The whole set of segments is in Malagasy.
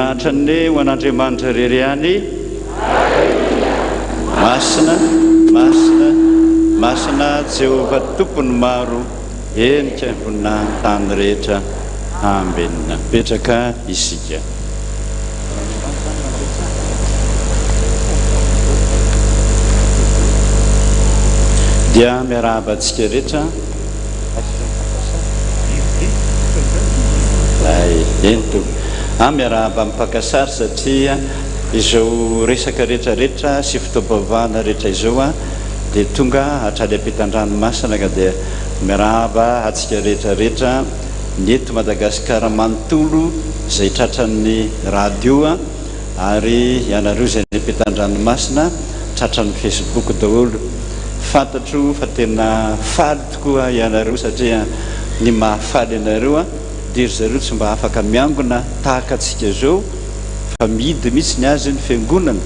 voninahitra ny ho an'Andriamanitra rery any. Masina, masina, masina Jehovah tompony maro, enika voninahitra tany rehetra. Amen. Petraka isika. Dia miarahaba antsika rehetra. Ento miarahaba mipakasary satria izao resaka rehetrarehetra sy fitobavana rehetra izao dia tonga hatrady ampitan-dranomasina ka dia miarahaba atsika rehetrarehetra ny eto Madagasikara manontolo izay tratran'ny radio ary ianareo izay ny ampitan-dranomasina tratran'ny Facebook daholo. Fantatro fa tena faly tokoa ianareo satria ny mahafaly ianareo dia zareo tsy mba afaka miangona tahaka atsika zao fa midy mihitsy ny azy ny fiangonana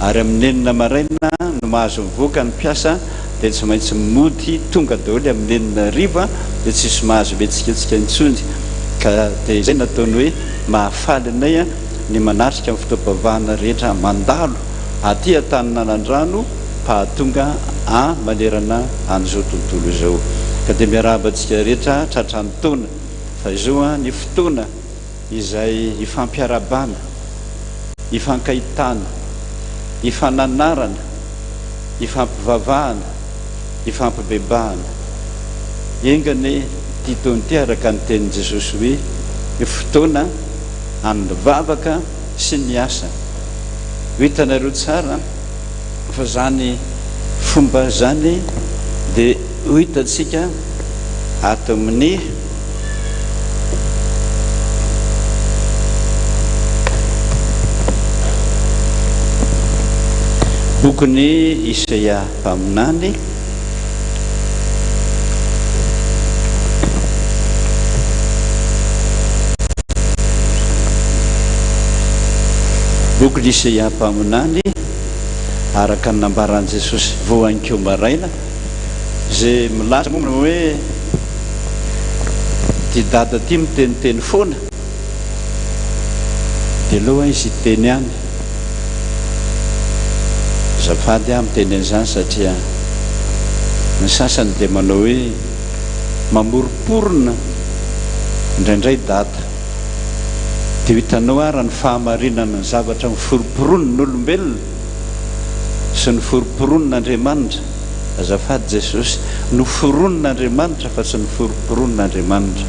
ary amin'ny enina maraina no mahazo mivoaka ny mpiasa dia tsy maintsy mody tonga daholo amin'ny enina riva dia tsisy mahazo metsiketsika intsony ka dia izay nataony hoe mahafaly anay ny manatrika amin'ny fitobavahana rehetra mandalo aty an-taninanandrano pahatonga manerana an'izao tontolo izao ka dia miarahaba antsika rehetra tratrany taona fa izao ny fotoana izay ifampiarabana, ifankahitana, ifananarana, ifampivavahana, ifampibebahana. Engany ty taona ty araka ny tenin'i Jesosy hoe ny fotoana amin'ny vavaka sy ny asa. Ho hitanareo tsara fa zany fomba zany dia ho hitantsika ato amin'ny bokony Isaia mpaminany bokony Isaia mpaminany araka ny nambaran'i Jesosy voanikeo maraina zay milaza momana hoe ty dada ty miteniteny foana dia aloha izy teny any zafady miteny an'izany satria ny sasany dia manao hoe mamoroporona indraindray data dia hitanao ara ny fahamarinana ny zavatra miforoporonina olombelona sy ny foroporon'Andriamanitra. Azafady Jesosy noforonon'Andriamanitra fa tsy noforoporon'Andriamanitra.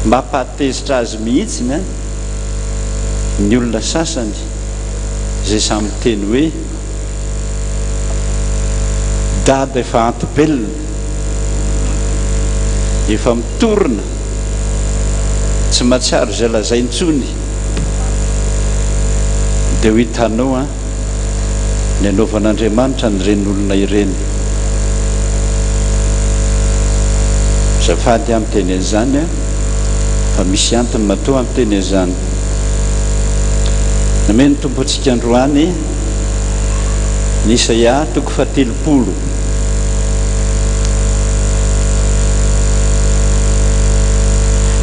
Mampahatezitra azy mihitsy ny olona sasany zay samy teny hoe dada efa antibelona efa mitorona tsy matsiaro zay lazaintsony dia ho hitanao ny anaovan'Andriamanitra ny ren'olona ireny. Zafady miteny an'izany fa misy antony matoa miteny an'izany. Nameny tompontsika androany ny Isaia toko 30.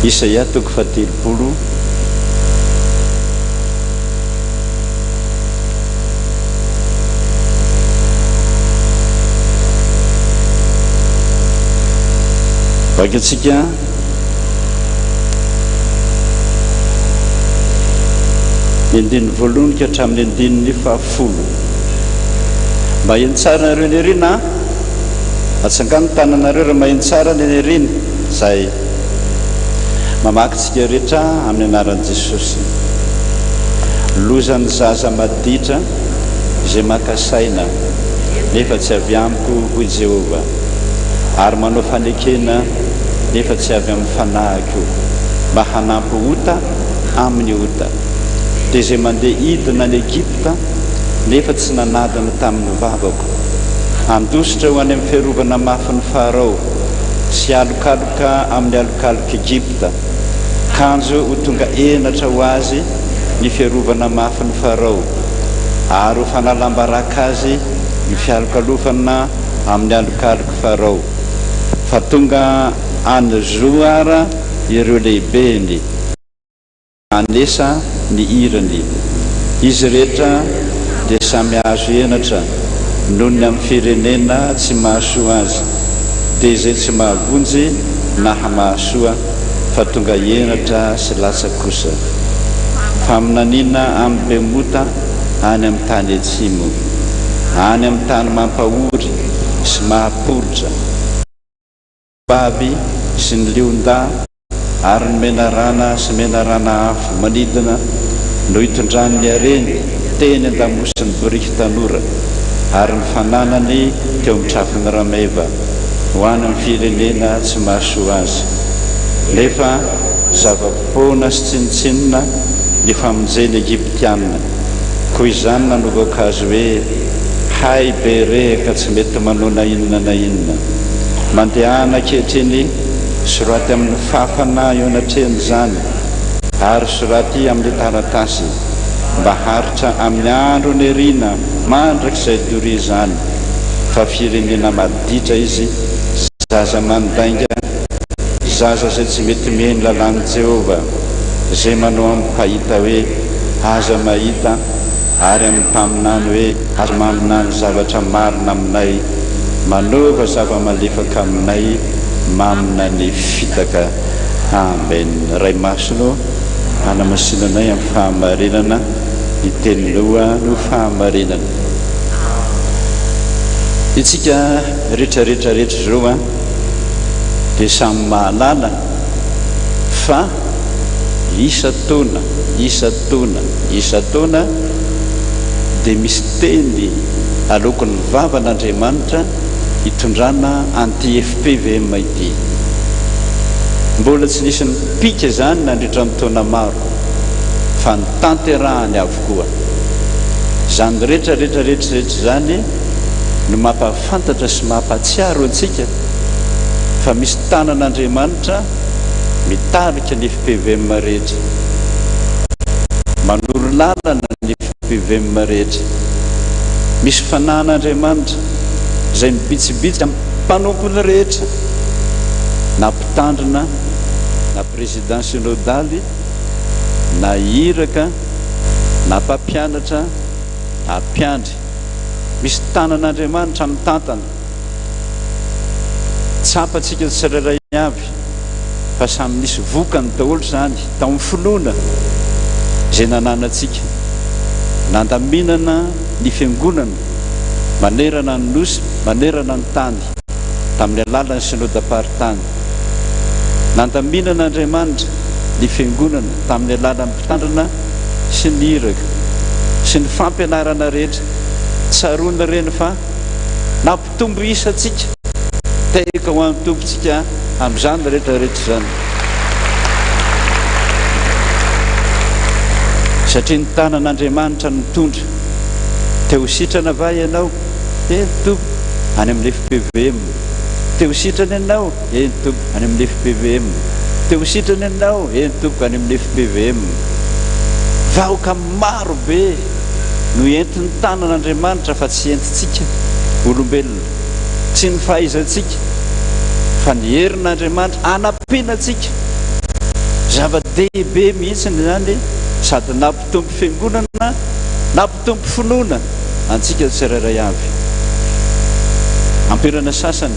Isaia toko 30 vakatsika ny andininy voalohany ka hatramin'ny andininy 10. Mba eny tsara nareo ny erina atsangano tananareo raha maheno tsara ny erina zay mamakitsika rehetra amin'ny anaran'i Jesosy. Lozan'ny zaza maditra izay makasaina nefa tsy avy amiko hoy Jehovah, ary manao fanekena nefa tsy avy amin'ny fanahiko, mba hanampy ota amin'ny ota. Dia izay mandeha hidina any Egypta nefa tsy nanadina tamin'ny vavako, andositra ho any amin'ny fiarovana mafy ny Farao sy alokaloka amin'ny alokaloka Egypta. Kanjo ho tonga enatra ho azy ny fiarovana mafy ny Farao, ary ho fanalambaraka azy ny fialokalofana amin'ny alokaloka Farao. Fa tonga any Zoara ireo lehibeny, anesa ny irany. Izy rehetra dia samy azo henatra noho ny amin'ny firenena tsy mahasoa azy, dia izay tsy mahavonjy na hamahasoa fa tonga henatra sy lasa kosa. Faminaniana amin'ny bemota any amin'ny tany atsimo, any amin'ny tany mampahory sy mahaporotra, baby sy ny lion-da ary ny menarana sy menarana afo manidina no hitondrany hareny teny an-damosiny biriky tanora ary ny fananany teo amin'ny trafiny rameva ho any amin'ny firenena tsy mahasoa azy. Nefa zava-poana sy tsinitsinina ny famonjeny Egyptianina, koa izany nanovaka azy hoe hay be rehaka tsy mety manona inona na inona. Mandehana ankehitriny soraty amin'ny fafana eo anatrehany izany ary soraty amin'ny taratasy mba haritra amin'ny andro ny rina mandrak'izay doria izany fa firenena maditra izy, zaza mandainga, zaza izay tsy mety miheny lalàn'i Jehovah, izay manao amin'ny mpahita hoe aza mahita ary amin'ny mpaminany hoe aza maminany zavatra marina aminay, manova zava-malefaka aminay, mamina ny fitaka. Amen. Ray masino hanamasinanay amin'ny fahamarinana, ny tenin'loha no fahamarinana. Itsika rehetrarehetra zao dia samy mahalala fa isa-taona dia misy teny alokon'ny vavan'Andriamanitra hitondrana anty FPVM ity. Mbola tsy nisy nipika izany nandritra ny taona maro fa ny tanterahany avokoa. Izany rehetrarehetra izany no mampafantatra sy mampatsiaro antsika fa misy tanan'Andriamanitra mitarika ny FPVM rehetra, manoro lalana ny FPVM rehetra. Misy fanan'Andriamanitra izay mibitsibitsy amin'ny mpanompony rehetra, na mpitandrina, na président synodaly, na iraka, na mpampianatra, na mpiandry. Misy tanan'Andriamanitra amin'ny tantana. Tsapantsika tsirairay avy fa samy nisy vokany daholo zany tamin'ny finoana izay nananantsika, nandaminana ny fiangonana, manerana ny nosy, manerana ny tany tamin'ny alalan'ny synodam-paritany. Nandaminan'Andriamanitra ny fiangonana tamin'ny alalan'ny mpitandrina sy ny iraka sy ny fampianarana rehetra. Tsaroana reny fa nampitombo isatsika teka ho amin'ny tompontsika amin'izany rehetrarehetra izany, satria ny tanan'Andriamanitra mitondra. Teo sitrana va ianao? Tompo, any amin'ny FPVM. Teo sitrana ianao? Tompo, any amin'ny FPVM. Teo sitrana ianao? Tompo, any amin'ny FPVM. Vahoaka maro be no entin'ny tanan'Andriamanitra fa tsy entitsika olombelona, tsy ny fahaizantsika fa ny herin'Andriamanitra anampianatsika. Zava-dehibe mihitsiny zany, sady nampitombo fiangonana, nampitombo finoana antsika tsirairay avy. Ampirana sasany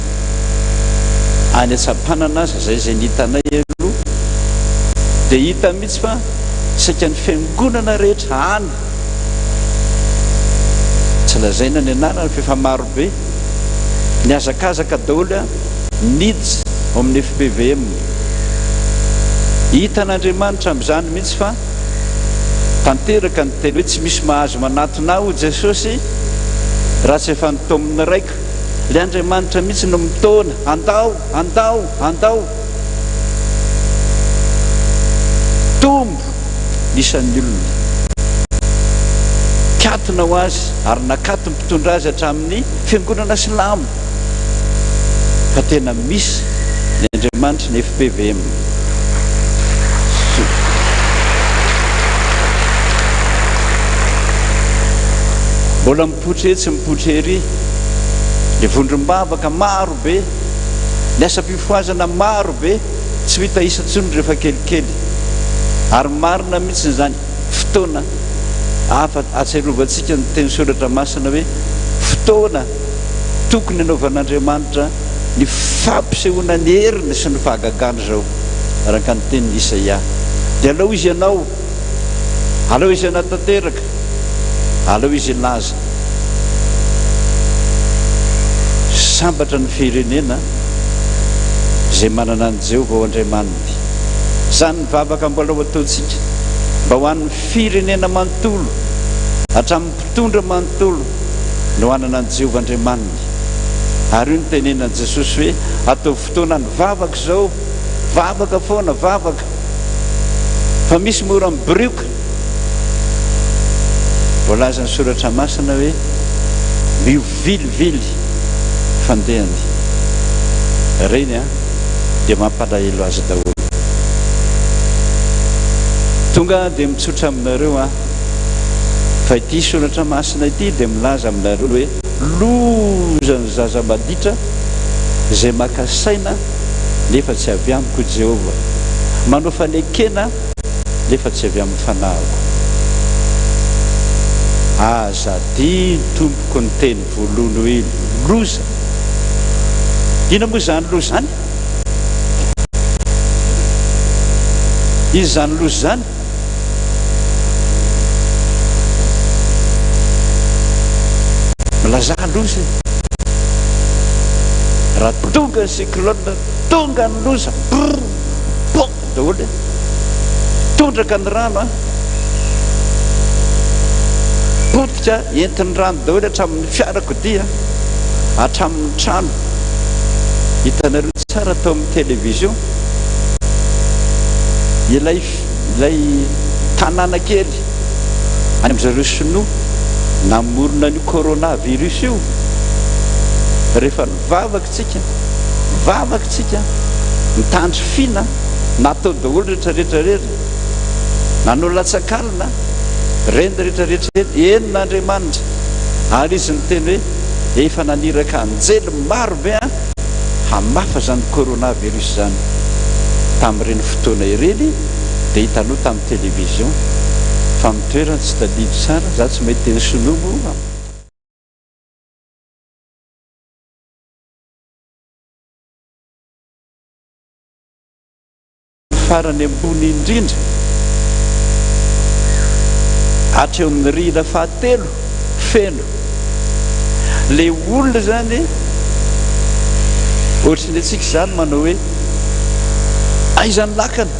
any atsapanana azy zay nitanay aloha dia hita mihitsy fa saika ny fiangonana rehetra any tsy lazaina ny anarany fefa maro be ny azakazaka daholo niditsy ao amin'ny FPVM. Hitan'Andriamanitra amin'izany mihitsy fa tanteraka ny teny hoe tsy misy mahazo manatona ho Jesosy raha tsy efa nitomin'ny raika. Le Andriamanitra mihitsy no mitona andao tombo nisan'ny olona, katona ho azy ary nakato ny mpitondra azy hatramin'ny fiangonana silamo. Fa tena misy ny Andriamanitra ny FPVM. Mbola mipoitra etsy mipoitra ery, ny vondrom-bavaka maro be, ny asa-pifoazana maro be, tsy ho hita isa-tsony rehefa kelikely. Ary marina mihitsy zany, fotoana afa atserovantsika ny teny soratra masina hoe fotoana tokony anaovan'Andriamanitra ny fampisehoana ny heriny sy ny fahagagana zao araka ny teniny Isaia. Dia aleo izy ianao, aleo izy anatanteraka, aleo izy laza sambatra ny firenena zay manana an Jehovah ao Andriamanity. Zany ny vavaka mbola ho ataontsika mba ho an'ny firenena manontolo hatramin'ny mpitondra manontolo no anana an Jehovah Andriamanity. Ary io ny tenenan'i Jesosy hoe atao fotoana ny vavaka zao, vavaka foana, vavaka fa misy mora miborioka. Voalaza ny soratra masina hoe miovilivily fandehany reny dia mampalahelo azy daholo. Tonga dia mitsotra aminareo fa ity soratra masina ity dia milaza aminareo hoe loza ny zaza maditra zay maka saina nefa tsy avy amiko Jehovah, manao fanekena nefa tsy avy amin'ny fanahiko. Azady tompoko ny teny voalohany hoe loza. Ina moa zany loza zany? Izy zany loza zany? Milaza loza raha tonga ny cyclone, tonga ny loza daholo tondraka ny rano potika entin'ny rano daholo hatramin'ny fiarakodia, hatramin'ny trano. Hitanareo tsara tao amin'ny télévision ilay tanàna kely any amin'izareo sinoa namorona ny coronavirus io. Rehefa nivavakytsika nitandry fina natao daholo rehetrarehetra, nanao latsakalina reny rehetrarehetra enin'Andriamanitra. Ary izy nyteny hoe efa naniraka anjely maro be hamafa zany coronavirus zany tamin'ireny fotoana ireny. Dia hitanao tamin'ny télévision fa mitoerana tsy tadidy tsara, za tsy mety teny sinoa farany ambony indrindra hatreo amin'ny rila fahatelo feno. Le olona zany ohatrany atsika zany manao hoe aizany lakana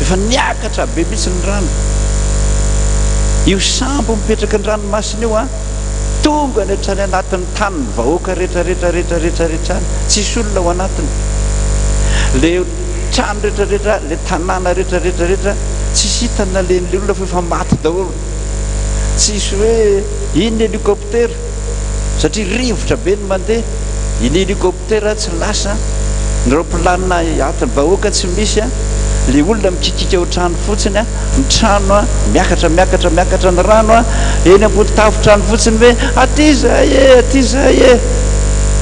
efa niakatra be mihitsy ny rano. Io sambo mipetraka ny ranomasina io tonga ny hatrany anatin'ny taniny vahoaka rehetrarehetra tsisy olona ao anatiny. Le trano rehetrarehetra, le tanàna rehetrarehetra tsisy hitana len'le olona fa efa maty daholo. Tsisy hoe iny hélicoptère satria rivotra be ny mandeha. Iny hélicoptère tsy lasa, ny roplanina atiny vahoaka tsy misy le olona mikikika ao trano fotsiny ny trano miakatra ny rano eny ambony tafo-trano fotsiny hoe aty zay e.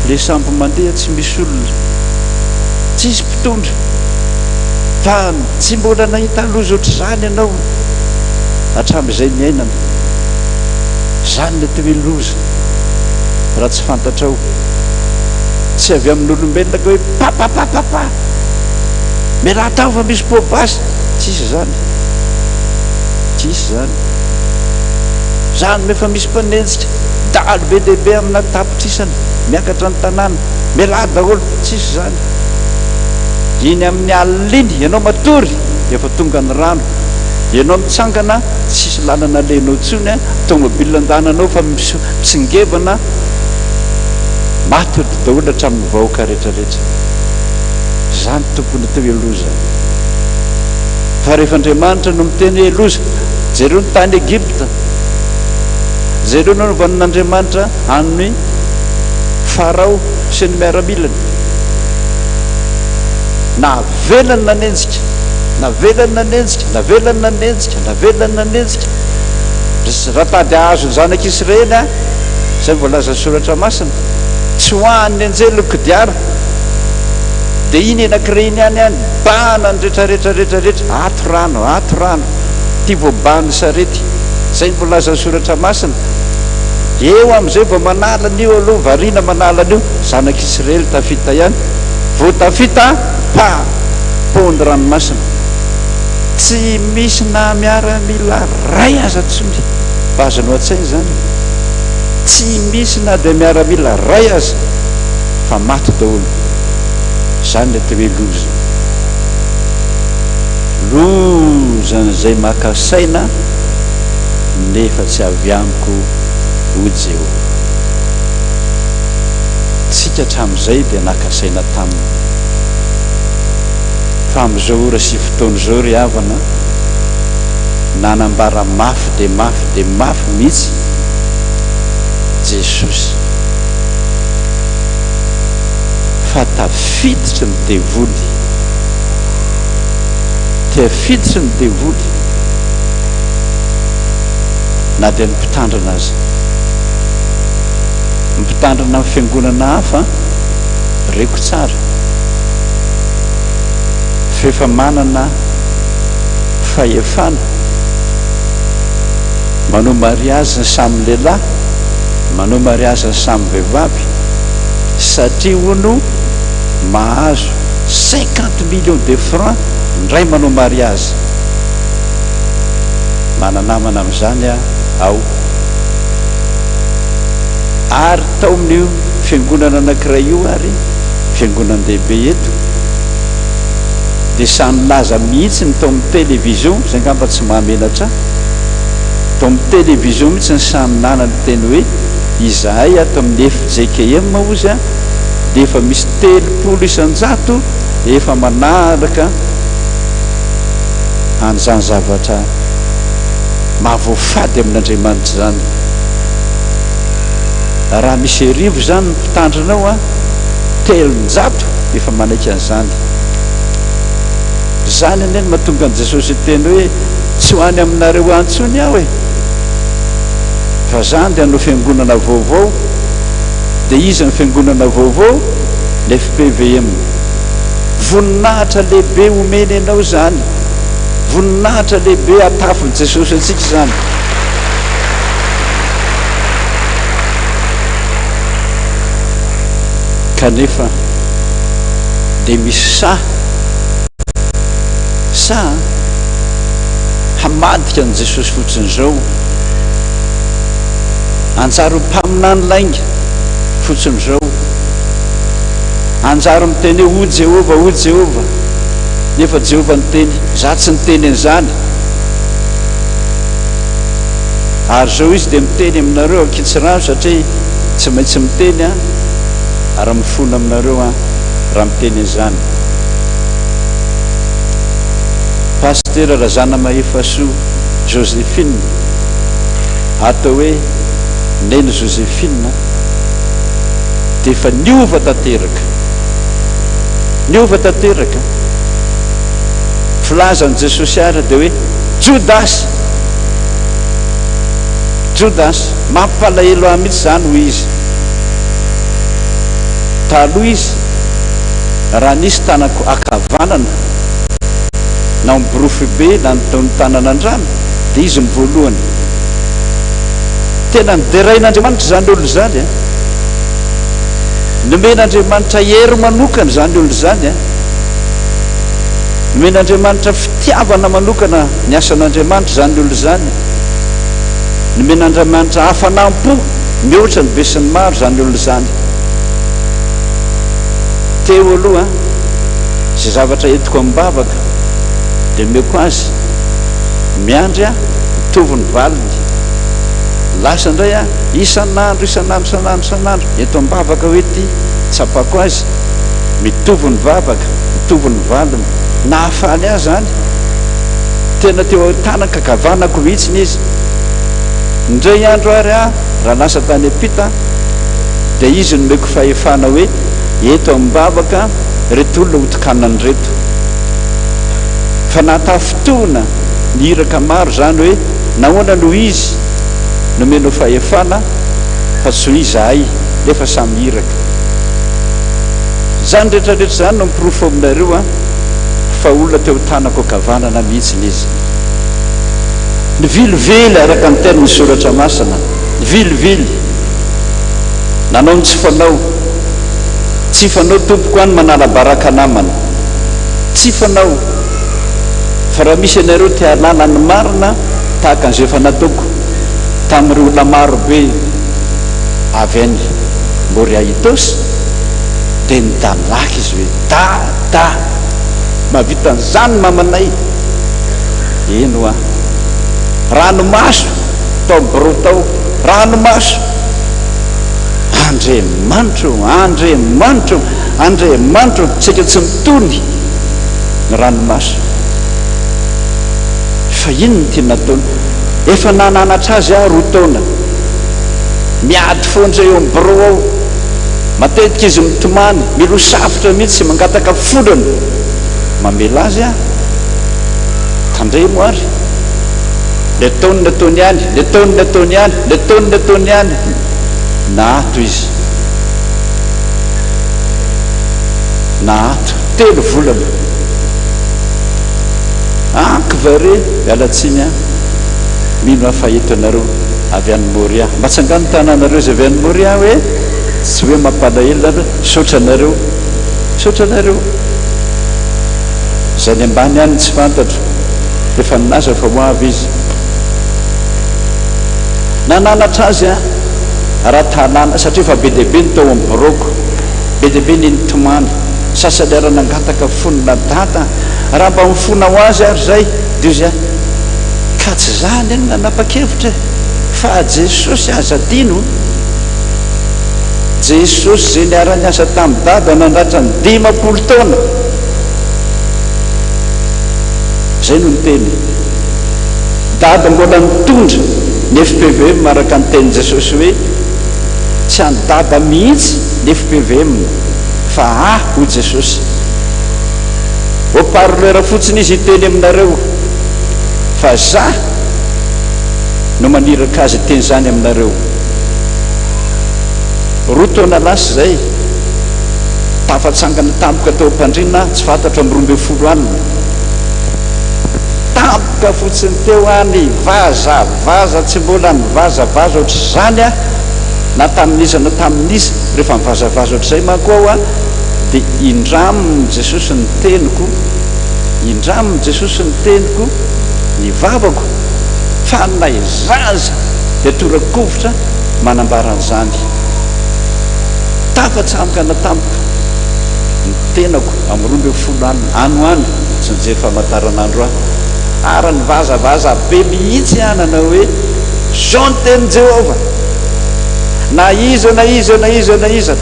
Le sambo mandeha tsy misy olona, tsisy mpitondra. Fa tsy mbola nahita loza ohatr'izany ianao hatramin'izay miainana. Zany ny atao hoe loza raha tsy fantatrao. Tsy avy amin'ny olombelona ka hoe papapapapa mela tao fa misy pobasy, tsisy zany, tsisy zany. Zany mefa misy mpanenjika dalo be dehibe amina tapitrisana miakatra ny tanàna mela daholo, tsisy zany. Iny amin'ny alina iny ianao matory efa tonga ny rano, ianao mitsangana tsisy lalana lenao tsony tomobile andananao fa mitsingevana maty daholo hatramin'ny vahoaka rehetrarehetra. Zany tompony atao hoe loza. Fa rehefa Andriamanitra no miteny hoe loza, jereo ny tany Egypta, jereo no novan'Andriamanitra amin'ny Farao sy ny miaramilany. Navelany nanenjika raha tady ahazo ny zanak'Israely zay voalaza soratra masina, tsy hoan'ny anjely kodiara. Dia iny anankiray iny ihany bana ny rehetrarehetra ato rano. ty voabany sarety zay voalaza ny soratra masina eo am'izay vao manalanyio aloha variana manalanyio zanak'Israely tafita ihany vo tafita pondy ranomasina tsy misy na miaramila ray aza tsony bazanao an-tsainy zany tsy misy na dia miaramila ray aza fa maty daholo zany le hoe lozan'izay makasaina nefa tsy avy amiko ho Jehovah. Tsika hatramin'izay dia nakasaina taminy fa amin'izao ora sy fotoana izao ry havana nanambara mafy dia mafy dia mafy mihitsy Jesosy fa tafiditry ny devoly tafiditry ny devoly na dia ny mpitandrina azy mpitandrina amin'ny fiangonana hafa reko tsara fefa manana fahefana manao mariazy ny samy lehilahy manao mariazy ny samy vehivavy satria hono mahazo 50 millions de francs ndray manao mariazy mananamana amin'izany ao ary tao amin'io fiangonana anankiray io ary fiangonan-dehibe eto dia samy laza mihitsy ny tao amin'ny télévision zay ngamba tsy mahamenatra tao amin'ny télévision mihitsy ny samy nanany teny hoe izahay ato amin'ny FJKM ozy dia efa misy 300 isan-jato efa manaraka an'izany zavatra mahavoafady amin'Andriamanitra zany raha misy arivo zany ny mpitandrinao 300 efa manaiky an'izany zany ane ny mahatonga an' Jesosy teny hoe tsy ho any aminareo antsony aho fa zany dia hanao fiangonana vaovao dia izy ny fiangonana vaovao ny FPVM voninahitra lehibe omeny ianao zany voninahitra lehibe atafiny Jesosy antsika zany kanefa dia misy sa hamadika an' Jesosy fotsiny zao anjaro mpaminany lainga fotsiny zao anjaro miteny hoe o Jehova nefa Jehova niteny za tsy niteny an'izany ary zao izy dia miteny aminareo akitsirano satria tsy maintsy miteny ary mifona aminareo raha miteny an'izany Pasteur Razana Mahefaso Joséphine atao hoe neny Joséphine dia efa niova tanteraka filazan'i Jesosy ary dia hoe Judas mampalahelo ahy mihitsy zany hoy izy taloha izy raha nisy tanako akavanana na miborofy be na ny tanana an-drano dia izy ny voalohany tena niderain'Andriamanitra zany olo zany nomen'Andriamanitra hery manokana zany olo zany nomen'Andriamanitra fitiavana manokana ny asan'Andriamanitra zany olo zany nomen'Andriamanitra hafanampo mihoatra ny be sy ny maro zany olo zany teo aloha zay zavatra entiko ambavaka dia meko azy miandry mitovy ny valiny lasa indray isan'andro eto ambavaka hoe ty tsapako azy mitovy ny vavaka mitovy ny valiny nahafaly azy zany tena teo tanaka kavanako mihitsy izy indray andro ary raha lasa tany apita dia izy nomeko fahefana hoe eto ambavaka reto olona hotokanany reto fa natafotoana nihiraka maro zany hoe nahoana no izy nomeno fahefana fa tsy ho izahay nefa samy hiraka zany rehetrarehetra zany no mipirofo aminareo fa olona teo tanako kavanana mihitsy izy ny vilivily araka ny tena ny soratra masina, vilivily nanao ny tsy fanao tompoko any manala baraka namana, tsy fanao. Fa raha misy ianareo tia alala ny marina tahaka an'izay efa nataoko tamin'ireo olona marobe avy any Moriaitosy, dia nidalaky izy hoe da mahavita an'izany mamanay. Ino a ranomaso tao borotao, ranomaso, Andriamanitro tsika tsy mitony ny ranomaso. Fa ino ny tia nataony? Efa nananatra azy aho 2 taona, miady foandray eo amin'ny bro ao, matetika izy mitomany milo safitra mihitsy mangataka folony, mamela azy aho tandray moary, le taony any, nahato izy, nahato 3 volana. Ankivare alatsiny mino afahito anareo avy any Moria, matsangano tananareo zay avy any Moria hoe tsy hoe mampalahelo, saotra nareo zany ambany any tsy fantatro, efa ninaza fa ho avy izy. Nananatra azy raha talana satria fa be dehibe ny tao amin'ny boroko, be dehibe ny nitomany, sasany ara nangataka fonina data, raha mba mifona ho azy ary zay de izy ka tsy zany any nanapa-kevitra, fa Jesosy aza dino, Jesosy zay niara niasa tamin'ny dada nandratra ny 50 taona. Zay no nyteny dada mbola mitondra ny FPVM maraka ny teny Jesosy hoe tsy any dada mihitsy ny FPVM fa ho Jesosy. Ho parlera fotsiny izy hiteny aminareo fa za no maniraka azy teny zany aminareo. 2 taona lasa zay tafatsangana tampoka tao am-pandrina, tsy fantatro amin'ny 12 alina, tampoka fotsiny teo any, vazavaza, tsy mbola nivazavaza ohatr' zany na tamin'iza rehefa mivazavaza ohatr'izay manko ao dia indraminy Jesosy ny teniko, ny vavako, fa nay zaza dia torakovitra manambaran'izany. Tafatsamboka na tampoka ny tenako amin'ny 12 alina any tsy nijery famantaranandro ary ny vazavaza be mihitsy anana hoe zao ny teny Jehova, na iza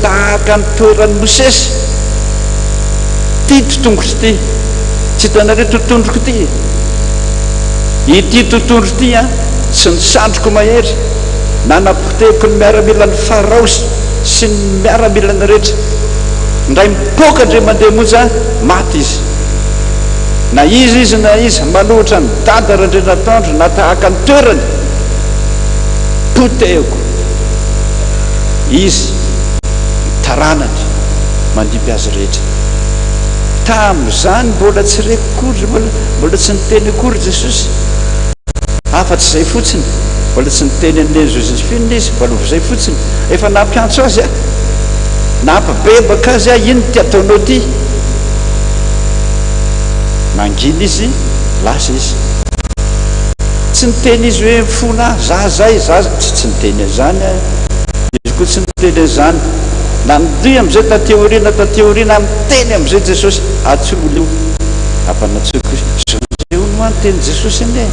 tahaka ny toeran'ny Mosesy, ty totongotro ty, tsy hitanareo totondroko ty, ity totondro ty sy ny sandroko mahery nanapoteko ny miaramila ny Faraosy sy ny miaramila ny rehetra, ndray mipoka ndray mandeha monja maty izy, na iza maloatra ny dada randray natandro na tahaka ny toerany poteko izy taranany mandipy azy rehetra. Tamin'izany mbola tsy rekokory, mbola tsy niteny akory Jesosy, afa-tsy zay fotsiny, mbola tsy niteny an'le Josephine izy, mbola zay fotsiny, efa nampiantso azy nampibebaka azy ino ty ataonao ty, mangina izy, lasa izy, tsy niteny izy hoe mifona zazay tsy niteny an'izany izy koa tsy niteny an'izany, na nidoy am'izay tateorina miteny am'izay Jesosy atsolo apanatsoko izy zay no anteny Jesosy ane,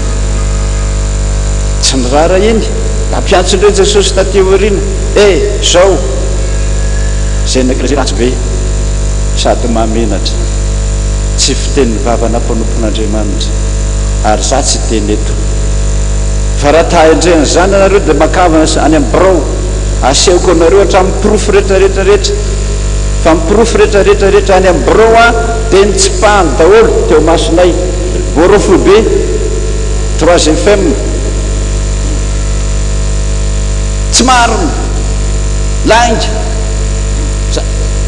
tsy nirara iny nampiantso ndreo Jesosy tateorina zao zay nakzay ratsy be sady mamenatra, tsy fiteniny vavana mpanompon'Andriamanitra ary za tsy teny eto. Fa raha tahandrehan'izany anareo dia makavana any amin'ny birao asehoko anareo hatramin'ny pirofo rehetrarehetra, fa mipirofo rehetrarehetra any amin'ny birao dia nitsipahany daholo teo masonay Borofobe 3FM, tsy marina lainga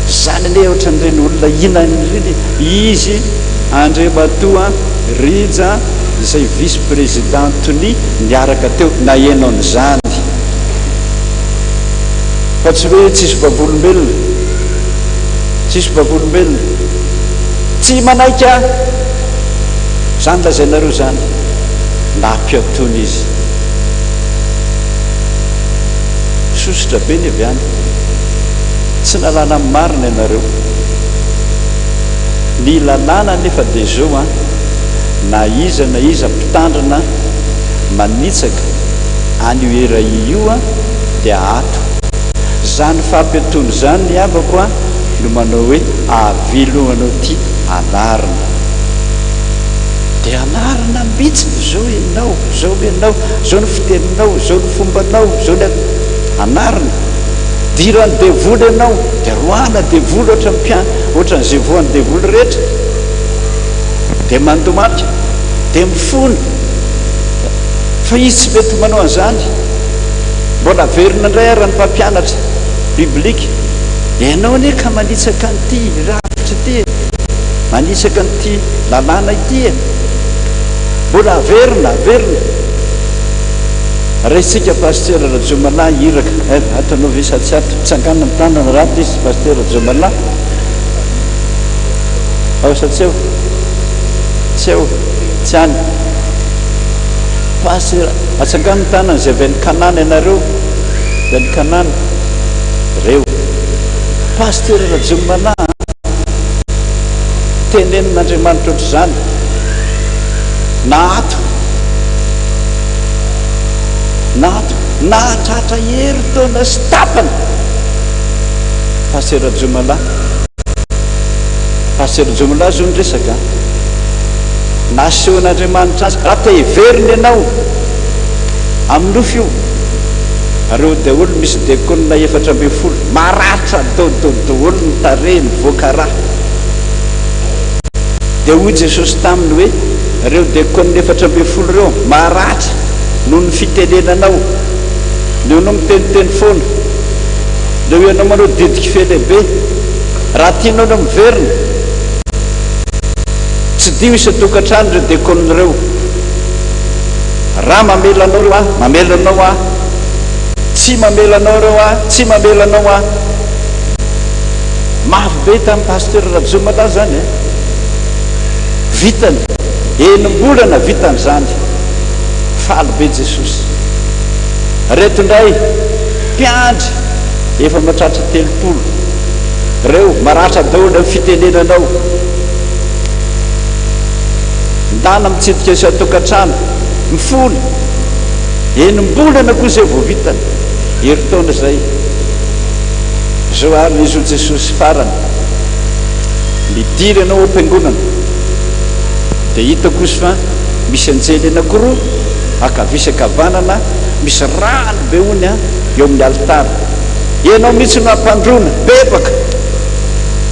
zany ane ohatran'ireny olona inan'ireny izy Andriamatoa Rija izay vice présidenteny niaraka teo nahenao n'izany fa tsy hoe tsisy babolombelona tsisy babolombelona tsy manaika zany lazainareo zany nampiatony izy sosotra be ny avy any tsy nalana amin'ny marina ianareo ny lalàna nefa dia zao na iza mpitandrina manitsaka any oera io dia ato zany fampiatony zany ny avako no manao hoe avelohanao ty anarina dia anarina mbitsiny zao ianao zao ianao zao ny fiteninao zao ny fombanao zao ny anarina dirany devoly ianao dia roana devoly ohatran'izay voany devoly rehetra dia mandomatrika dia mifony fa izy tsy mety manao an'izany mbola verina indray arany mpampianatra biblika ianao ane ka manitsaka an'ity rafitra ity manitsaka an'ity lalàna ity mbola averina raisitsika paster Rajomala iraka atanao ve sa tsy ato tsangana amin'ny tanana raty izy paster Rajomala ao sa tsy eo tsy any paster atsangana amin'ny tanana zay avy any Kanana ianareo avy any Kanana reo paster Rajomala tenenin'Andriamanitra ohatr' zany nahatratra hery taona sy tapany paster Rajomala zao nyresaka nasehon'Andriamanitra azy raha ta hiveriny ianao amin'nofo io reo daholo misy dekonina 40 maratra daholo mitare mivoaka raha dia hoy Jesosy taminy hoe reo dekonina 40 reo maratra noho ny fitenenanao leo anao miteniteny foana leo ianao manao didiky felehibe raha tianao no miverina tsy dio isa-tokantrano reo dekonin'ireo raha mamelanao tsy mamelanao reo tsy mamelanao mafy be tamin'ny paster Rajomala zany vitany enim-bolana vitany zany faly be Jesosy reto indray mpiandry efa mahatratra 30 reo maratra daholo amin'ny fitenenanao ndana mitsidika isa-tokantrano mifony enim-bolana koa zay vao vitany heritaona zay zao ary nizo Jesosy farany midiry ianao am-piangonana dia hita kosa fa misy anjely anankiroa akavisakavanana misy rano be ony eo amin'ny alitara ianao mihitsy no ampandrona bebaka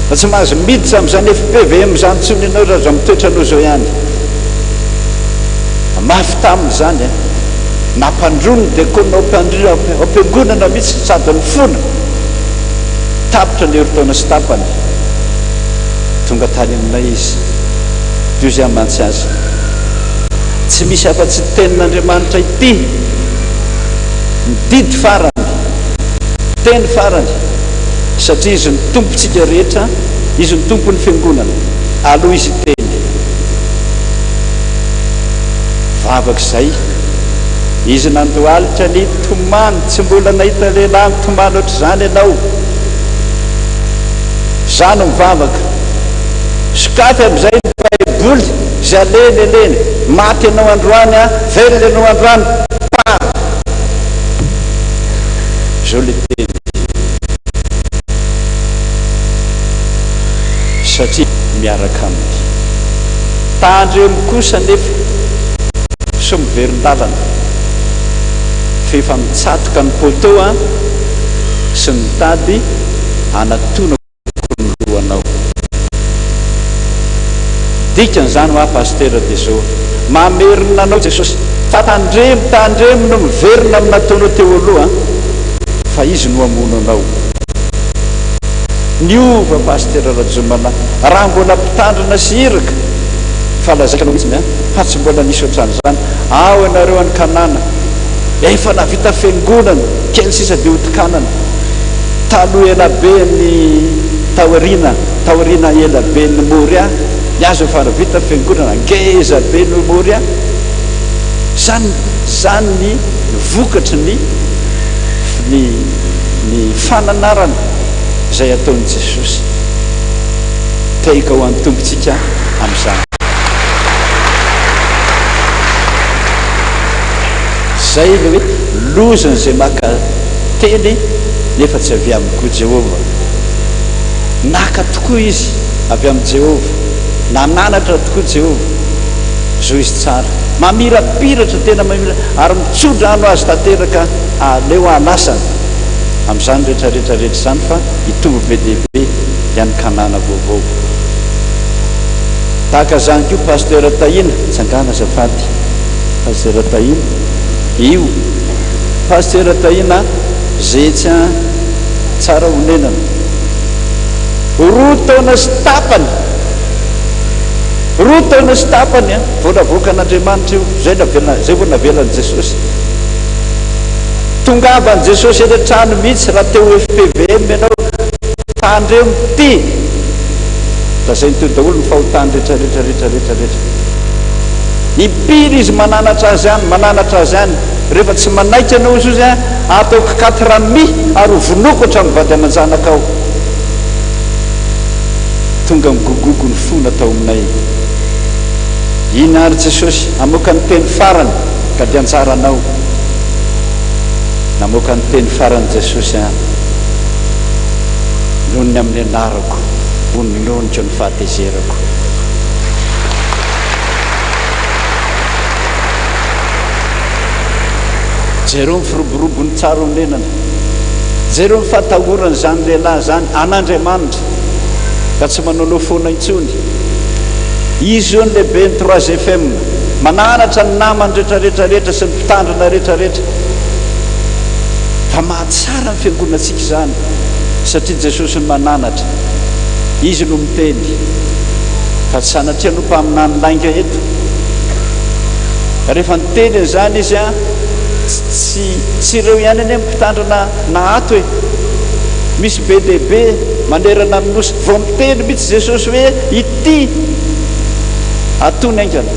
fa tsy mahazo miditra amin'izany efa be ve amin'izany tsony ianao raha zao mitoetra anao zao ihany mafy taminy zany nampandrona dia konao am-piangonana mihitsy sady mifona tapitra ny heritaona sy tapany tonga tany aminay izy deuxième mantsy azy tsy misy afa-tsy tenin'Andriamanitra ity mididy farany teny farany satria izy ny tompontsika rehetra izy ny tompon'ny fiangonana aloha izy teny vavaka izay izy nandoalitra ny tomany tsy mbola nahita lehilahy tomany ohatr' zany ianao zany mivavaka sokafy amin'izay ny baiboly zay aleny maty ianao androany velona ianao androany zao le teny satria miaraka aminy tandreo kosa nefa so miverin-dalana fa efa mitsatoka ny poteau sy mitady anatona ny lohanao dikan'izany hoa paster dia zao mamerina anao Jesosy fa tandremo no miverina aminataonao teo aloha fa izy no amono anao niova paster Rajomala raha mbola mpitandrina sy iraka falazaika anao mihitsy fa tsy mbola nisy ohatran'izany ao ianareo any Kanana efa navita fiangonana kely sisa dia otikanana taloha ela be ny taorina ela be ny Moria niazo efa navita fiangonana ngeza be ny Moria zany ny vokatry ny fananarana izay ataon'i Jesosy teika ho an'ny tompontsika amin'izany zay le hoe lozany izay maka teny nefa tsy avy amiko Jehova naka tokoa izy avy amin'ny Jehova nananatra tokoa Jehova zo izy tsara mamirapiratra tena mamira ary mitsodrano azy tanteraka leo anasany amin'izany rehetrarehetra zany fa hitovy be dehibe iany Kanana vaovao tahaka zany koa pasteur Tahina tsangana zafady pasteur Tahina io pasteur Tahina zetsy tsara honenana roa taona sy tapany volavoaka an'Andriamanitra io zay vao navelany Jesosy tongavany Jesosy eny an-trano mihitsy raha teo FPVM ianao tandreo mity da zay nyteo daholo ny fahotany rehetrarehetra impiry izy mananatra azy any rehefa tsy manaiky anao izy izy ataoko 4 ary vonoko hatramin'ny vady aman-janaka ao tonga migogogo ny fo natao aminay iny ary Jesosy amoaka ny teny farany ka dia anjaranao namoaka ny teny farany Jesosy nonony amin'ny anarako voninoniko ny fahatezerako jereo mifiroborobony tsara onenana jereo mifatahorany zany lehilahy zany an'Andriamanitra ka tsy manolo foana intsony izy io ny lehibe ny 3FM mananatra ny namany rehetrarehetrarehetra sy ny mpitandrina rehetrarehetra fa mahatsara ny fiangonantsika zany satria Jesosy ny mananatra izy no miteny fa tsy sanatria no mpaminany lainga eto rehefa niteny zany izy tsy ireo ihany any mpitandrina nahato misy be dehibe manerana ny nosy vao miteny mihitsy Jesosy hoe ity atony aingana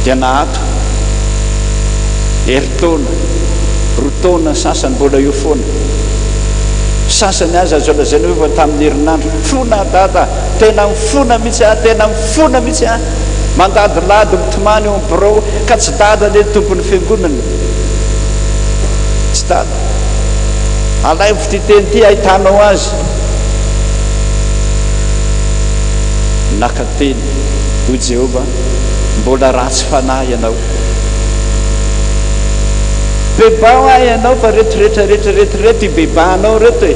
dia nahato eritaona rotaona sasany mbola eo foana sasany azy azo lazaina hoe fa tamin'ny herinandro fona dada tena mifona mihitsy mandadilady mitomany eo am'birao ka tsy dada le tompon'ny fiangonana tsy dada alay fititeny ty ahitanao azy nakateny hoy Jehova mbola ratsy fanahy ianao bebao ahy ianao fa rehetrarehetra bebanao reto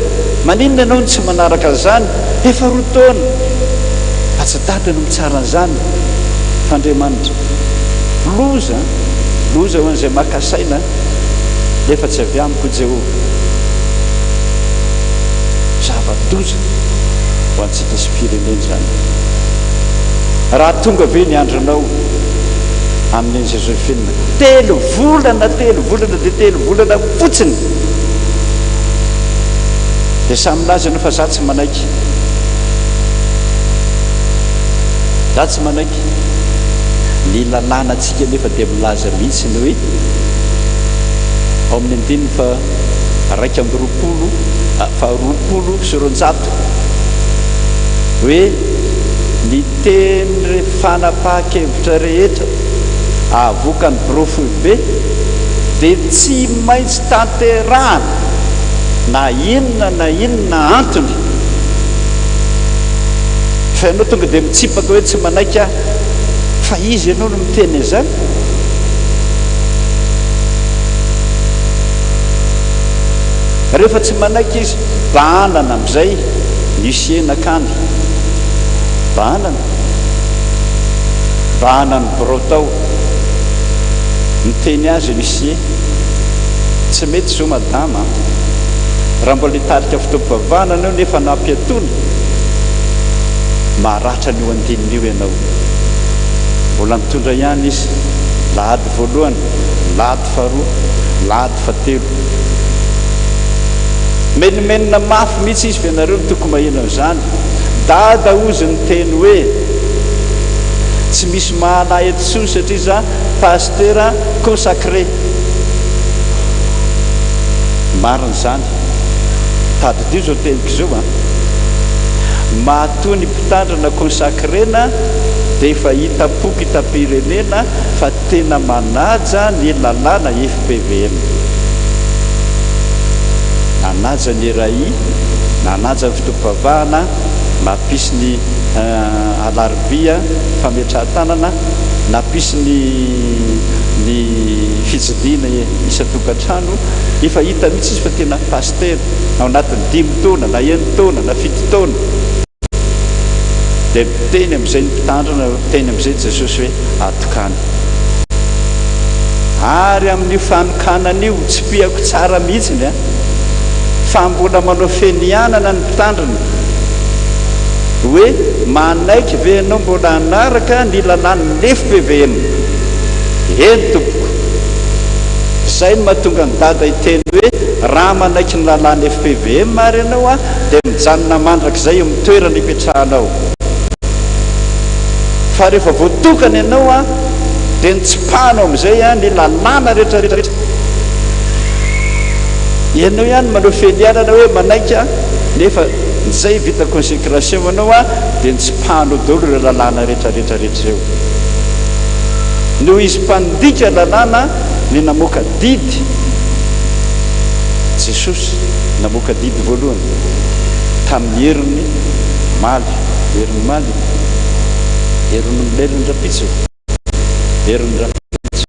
maninona ianao ny tsy manaraka zany efa rotaona fa tsy dada no mitsara an'izany f'Andriamanitra loza ho an'izay makasaina nefa tsy avy amiko Jehova zava-doza ho antsika sy fireneny zany raha tonga ve ny andronao amin'ny Josephine 3 volana dia 3 volana fotsiny dia samylaza ianao fa za tsy manaiky ny lalàna atsika nefa dia milaza mihitsy ny hoe ao amin'ny andininy fa 20 sy 900 hoe ny teny fanapahakevitra rehetra avoaka ny brofo be dia tsy maintsy tanterahana na inona antony fa ianao tonga dia mitsipaka hoe tsy manaiky fa izy ianao no miteny zany rehefa tsy manaiky izy bahanana amin'izay nisy enakany bahanany brotao miteny azy nisy tsy mety zo madama raha mbola hitarika fotoam-pivavahana anao nefa nampiatony maharatra n'io andinina io ianao vola mitondra ihany izy lahady voalohany, lahady faharoa, lahady fahatelo. Menimenina mafy mihitsy izy fianareo tokony maheno an'izany. Dada ozy ny teny hoe tsy misy mahalahy eto tsony satria za pasteur consacré. Marina zany, tadidio zao teniko zao a. Mahatoa ny mpitandrina consacréna dia efa hitapoky hitam-pirenena fa tena manaja ny lalàna FPVM. Nanaja ny RAI, nanaja ny fitopavahana, nampisy ny alaribia fametrahan-tanana, nampisy ny fijiliana isa-tokantrano. Efa hita mihitsy izy fa tena pasteur ao anatin'ny 5 taona na 1 taona na 7 taona. Dia teny amin'izay ny mpitandrina, teny amin'izay Jesosy hoe atokany. Ary amin'ny fanokanan'io tsy piako tsara mihitsy ny fa mbola manao fenianana ny mpitandrina hoe manaiky ve ianao mbola hanaraka ny lalàn'ny FPVM. Eny tompoko, izay no mahatonga ny dada hiteny hoe raha manaiky ny lalàn'ny FPVM ary ianao dia mijanona mandrak'izay eo amin'ny toerana hipetrahanao. Fa rehefa voatokana ianao dia nitsipahanao amin'izay ny lalàna rehetrarehetra. Ianao ihany manao fenianana hoe manaiky nefa izay vita consécration ianao dia nitsipahanao daholo ireo lalàna rehetrarehetra eo. Noho izy mpandika lalàna ny namoaka didy, Jesosy namoaka didy voalohany tamin'ny heriny maly, heriny maly, heriny milelony rapitso, heriny rapitso.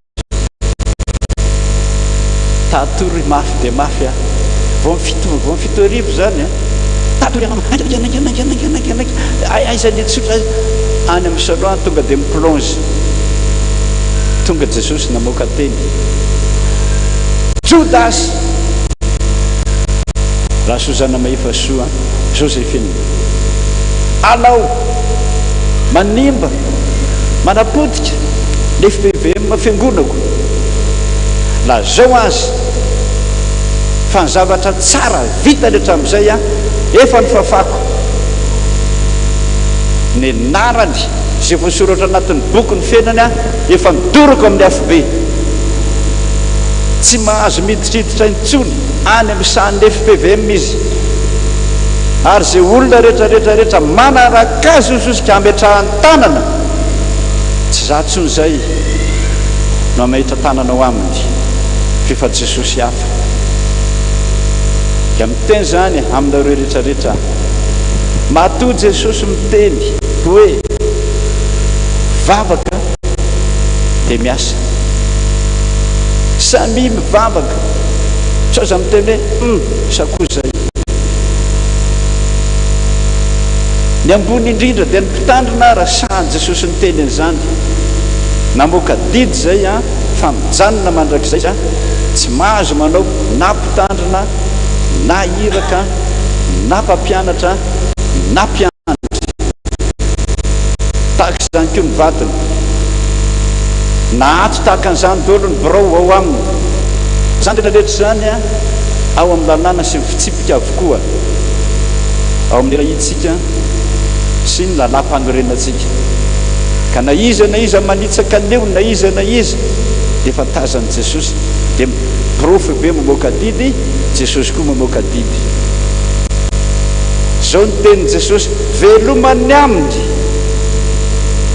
Tatory mafy dia mafy vao mifito arivo zany tatory aizany tsotra any amin'ny saloany tonga dia miplonge. Tonga Jesosy namoaka teny, Jodasy raha sozana maefa soa Josephine, alao manimba manapotika ny FPVM fiangonako. La zao azy fa ny zavatra tsara vita rehetra amin'izay efa nifafako. Ny narany izay voasoratra anatin'ny boky ny fiainany efa midoroko amin'ny afobe. Tsy mahazo miditriditra intsony any amin'ny sahan'ny FPVM izy. Ary izay olona rehetrarehetrarehetra manaraka azy ososika ametrahany tanana, tsy za ntsony izay no amehitra tananao aminy fefa Jesosy hafa. Dia miteny zany aminareo rehetrarehetra, matoa Jesosy miteny hoe vavaka dia miasa. Samy mivavaka sao za miteny hoe sakoa zay. Ny ambony indrindra dia ny mpitandrina raha sahan'i Jesosy ny teny an'izany. Namoaka didy zay fa mijanona mandrakizay tsy mahazo manao na mpitandrina na iraka na mpampianatra na mpianatra. Tahaka izany koa ny vatany, nahato tahaka an'izany daholo ny birao ao aminy. Zany rehetrarehetra zany ao amin'ny lalàna sy ny fitsipika avokoa, ao amin'ny rahitsika sy ny lalàm-panorenantsika. Ka na iza manitsaka neo, na iza dia fantazan'i Jesosy. Dia profy be mamoaka didy, Jesosy koa mamoaka didy. Zao ny tenin'i Jesosy, velomany aminy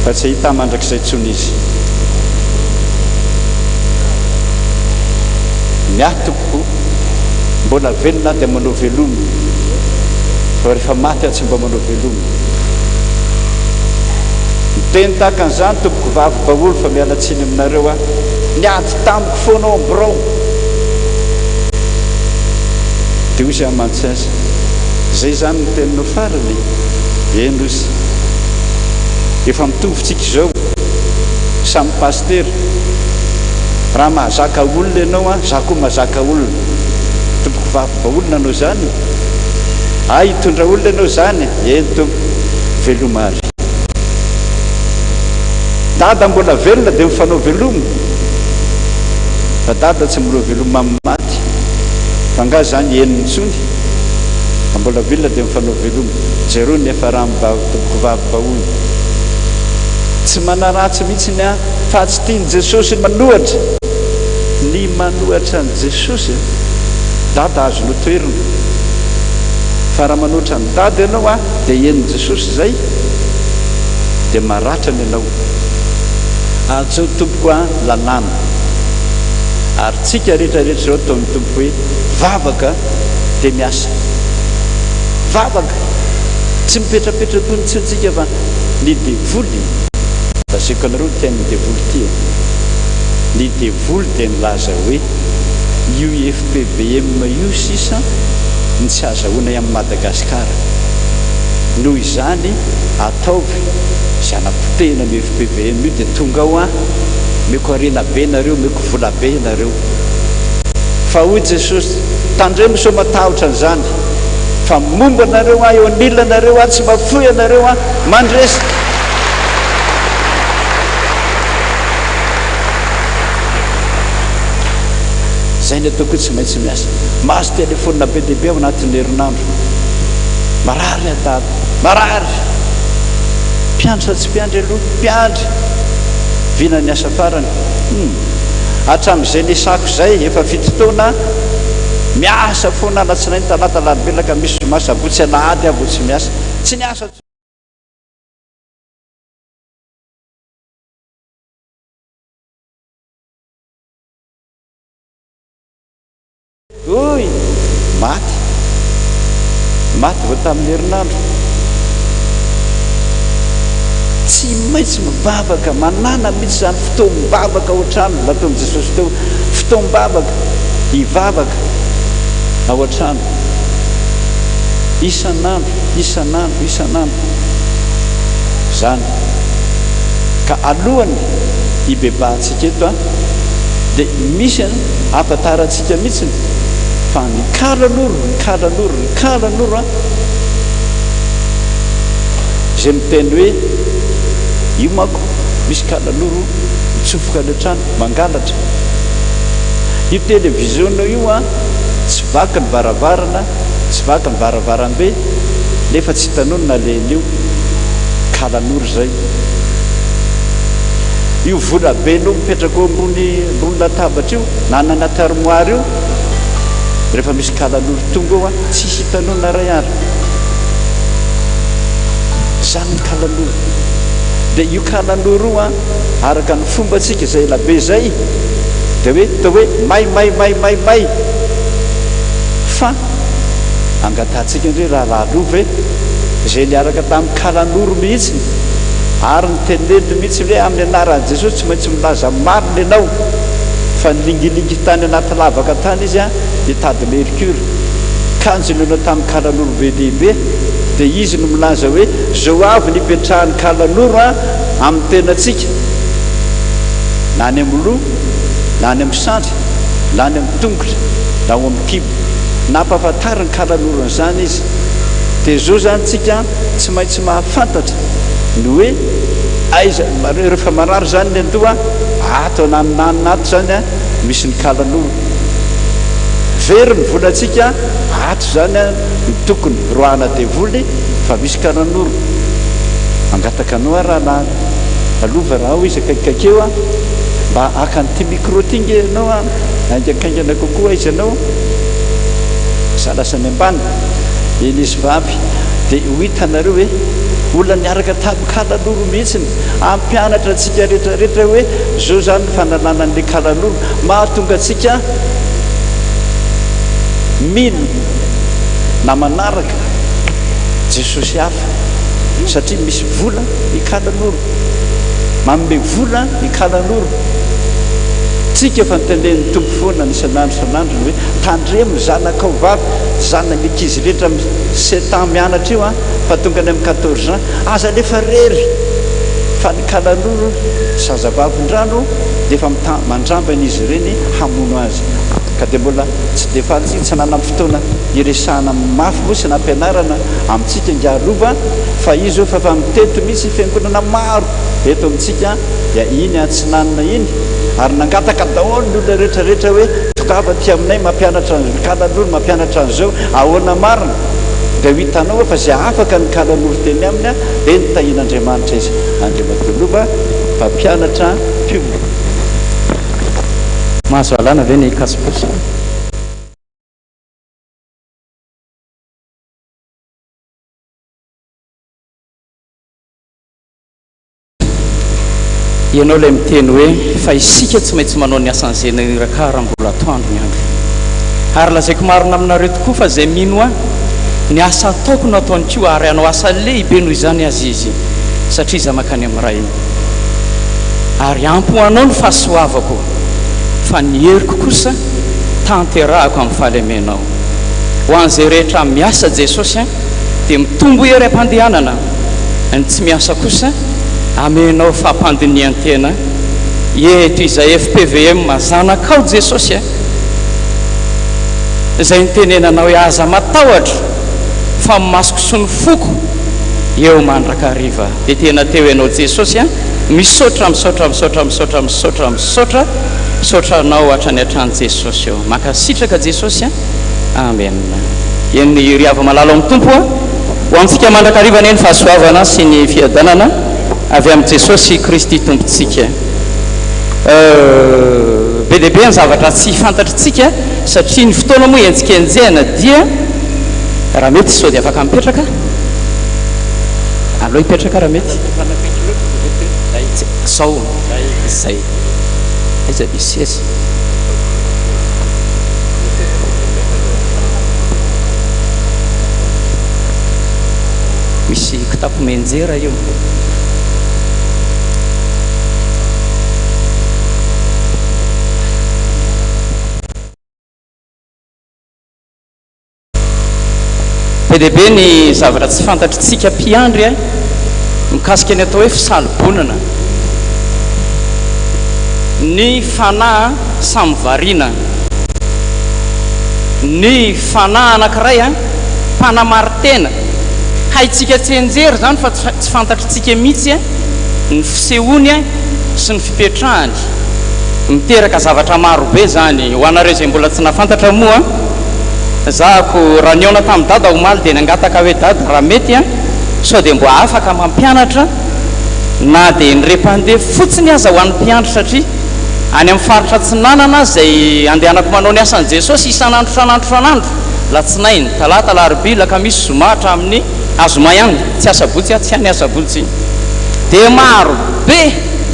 fa tsy hita mandrakizay tsony izy. Miahy tompoko, mbola velona dia manao velomy, fa rehefa maty tsy mba manao velomy. Miteny tahaka an'izany tompoko vavy baolo fa mialatsiny aminareo niady tamiko foana ao ambirao. Dia hoy izay mantsy azy, izay zany ny teninao farany. Eno izy, efa mitovitsika izao samy pasteur. Raha mahazaka olona ianao za koa mahazaka olona. Tompoko vavy baolo nanao zany. Hitondra olona ianao zany, eny tompo velomary. dada mbola velona dia mifanao velomo fa dada tsy mbola velomo amin'ny maty fa nga zany eniny tsony fa mbola velona dia mifanao velomo jereo nefa raha mitomboko vavy-bahoy tsy manaratsy mihitsy a fa tsy tiany Jesosy manohatra ny manohatra ny Jesosy dada azo no toerina fa raha manohatra ny dada ianao a dia eniny Jesosy zay dia maratra ny ianao atsao tompoko a lalàna ary tsika rehetrarehetra zao atao mitompo hoe vavaka dia miasa vavaka tsy mipetrapetra tony tsy tsika fa ny devoly asiko anareo tiany devoly ty ny devoly dia nilaza hoe io FPBM io sisa ny tsy azahoana amin'ny Madagasikara noho izany ataovy sy anapotehina ny FPBM io dia tonga ao a meko arena be nareo meko vola be nareo fa hoy Jesosy tandremo so matahotra an'izany fa momba nareo a eo anila nareo a tsy mafoy anareo a mandresy zay ny ataoko tsy maintsy miasa mahazo telefônina be dehibe ao anatin'ny herinandro marary adady marary mpiandry sa tsy mpiandry aloha mpiandry vina ny asa farany hatramin'izay nisako zay efa fitotoana miasa foana alatsinainy talata lalibelaka misy zoma botsy alahady avo tsy miasa tsy niasa oy maty vao tamin'ny herinandro tsy maintsy mibavaka manana mihitsy zany fotoam-bavaka ohatrano nataon'i Jesosy teo fotoam-bavaka hivavaka ao an-trano isan'andro zany ka alohany hibebahantsika eto a dia misy afataratsika mihitsy fa ny kalanoro a zay miteny hoe io mako misy kalanoro mitsofoka any an-trano mangalatra io televisiona io a tsy vaky ny varavarana tsy vaky ny varavaram-be nefa tsy hitanona len'io kalanoro zay io vola be no mipetraka eo ambony latabatra io na anaty armoire io rehefa misy kalanoro tonga eo a tsy hitanona ray ary zany ny kalanoro dia io kalanoro io a araka ny fomba tsika zay elabe zay dia hoe tao hoe may fa angatatsika ndre raha lahalova zay niaraka tamin'ny kalanoro mihitsy ary ny teneniny mihitsy hoe amin'ny anaran'i Jesosy tsy maintsy milaza marina ianao fa nilingilingy tany anaty lavaka tany izy a dia tady mercure kanjolona tamin'ny kalanoro be lehibe dia izy no milaza hoe zao avy nipetrahan'ny kalanoro a amin'ny tenatsika na ny amin'ny loha na ny amin'ny sandry na ny amin'ny tongotra na ao amin'ny kibo nampahafantariny kalanoro n'izany izy dia zao zany tsika tsy maintsy mahafantatra ny hoe aiza rehefa marary zany ny andoha ato naninato zany a misy ny kalanoro very ny volantsika ato zany a ny tokony roana devoly fa misy kalanoro angataka anao a raha alova raha ao izy akaikakeo a mba akan'ity micro ty nge anao a aingakaingana kokoa izy anao salasany ambany eny izy vavy dia ho hitanareo hoe olona niaraka tamin'ny kalanoro mihitsiny ampianatra atsika rehetrarehetra hoe zao zany fanalana n'le kalanoro mahatonga atsika mino na manaraka Jesosy hafa satria misy vola ny kalanoro manome vola ny kalanoro tsika efa nitenen'ny tompo foana nisan'andro san'andro hoe tandremo zanakao vavy zanany ankizy rehetra 7 ans mianatra io a fa tonga any amin'ny 14 ans aza lefa rery fa ny kalanoro zazavavin-drano dia efa mandrambana izy ireny hamono azy ka dia mbola tsy dia faly tsy nanam fotoana iresahana mafy moa sy nampianarana amintsika ngiarova fa izy io fa mitety mihitsy fiangonana maro eto amintsika dia iny antsinanina iny ary nangataka daholo ny olona rehetrarehetra hoe tokava ty aminay mampianatra kalan'olo mampianatra an'izao ahoana marina dia ho hitanao fa zay afaka ny kalan'olo teny aminy a dia nitahin'Andriamanitra izy Andriamanitolova mpampianatra pio mahazo alana ve ny kasiposy ianao ilay miteny hoe fa isika tsy maintsy manao ny asan'izay rakaram-bola atoandro ny andro ary lazaiko marina aminareo tokoa fa zay mino a ny asa ataoko no ataony kio ary anao asa lehibe noho izany azy izy satria iza makany amin'ny ray ary ampo anao ny fahasoavako fa ny heriko kosa tanterahako amin'ny fahalemenao ho an'izay rehetra miasa Jesosy a dia mitombo hery ampandehanana ny tsy miasa kosa amenao fahampandinian-tena eto izay FPVM mazanakao Jesosy a izay nitenenanao hoe aza matahotra fa masoko sy ny foko eo mandrakariva dia tena teo ianao Jesosy a misaotra misaotra misaotra misaotra misaotra misaotra misaotranao hatrany hatrany Jesosy eo makasitraka Jesosy a amen eny ry ava malalo amin'ny tompo a ho amintsika mandrakarivana eny fahasoavana sy ny fiadanana avy amin'ny Jesosy Kristy tompontsika be lehibe ny zavatra tsy fantatritsika satria ny fotoana moa entsika enjehana dia raha mety sao dia afaka mipetraka aloha hipetraka raha mety sao zay aiza misy ezy misy kitapo menjera io be lehibe ny zavatra tsy fantatritsika mpiandry a mikasika ny atao hoe fisalobonana ny fanahy samy variana ny fanahy anankiray a mpanamaritena haitsika tsy enjery zany fa tsy fantatritsika mihitsy a ny fisehoany a sy ny fipetrahany miteraka zavatra marobe zany ho anareo zay mbola tsy nafantatra moa zahako raha niona tamin'ny dada omaly dia nangataka hoe dada raha mety a sao dia mbo afaka mampianatra na dia nyrem-pandeha fotsiny aza ho an'ny mpiandry satria any amin'ny faritra tsinanana zay andehanako manao ny asan'i Jesosy isan'andro tranandro tranandro latsinainy talata larobia lakamisy zoma hatramin'ny azoma ihany tsy asabotsy a tsy any asabotsy dia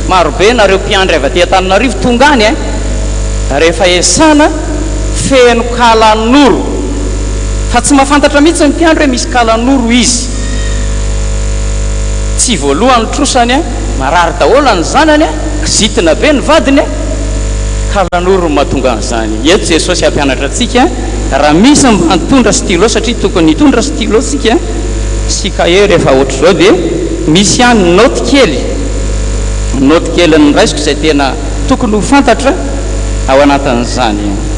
marobe nareo mpiandry avy aty Antananarivo tonga any a rehefa esana feno kalanoro fa tsy mahafantatra mihitsy ny mpiandry hoe misy kalanoro izy tsy voalohany trosany a marary daholo ny zanany a kizitina be ny vadiny a kalanoro mahatonga an'izany eto Jesosy ampianatra atsika raha misy mitondra stylo satria tokony hitondra stylo sika sika e rehefa ohatra zao dia misy ihany note kely ny raisiko izay tena tokony ho fantatra ao anatin'izany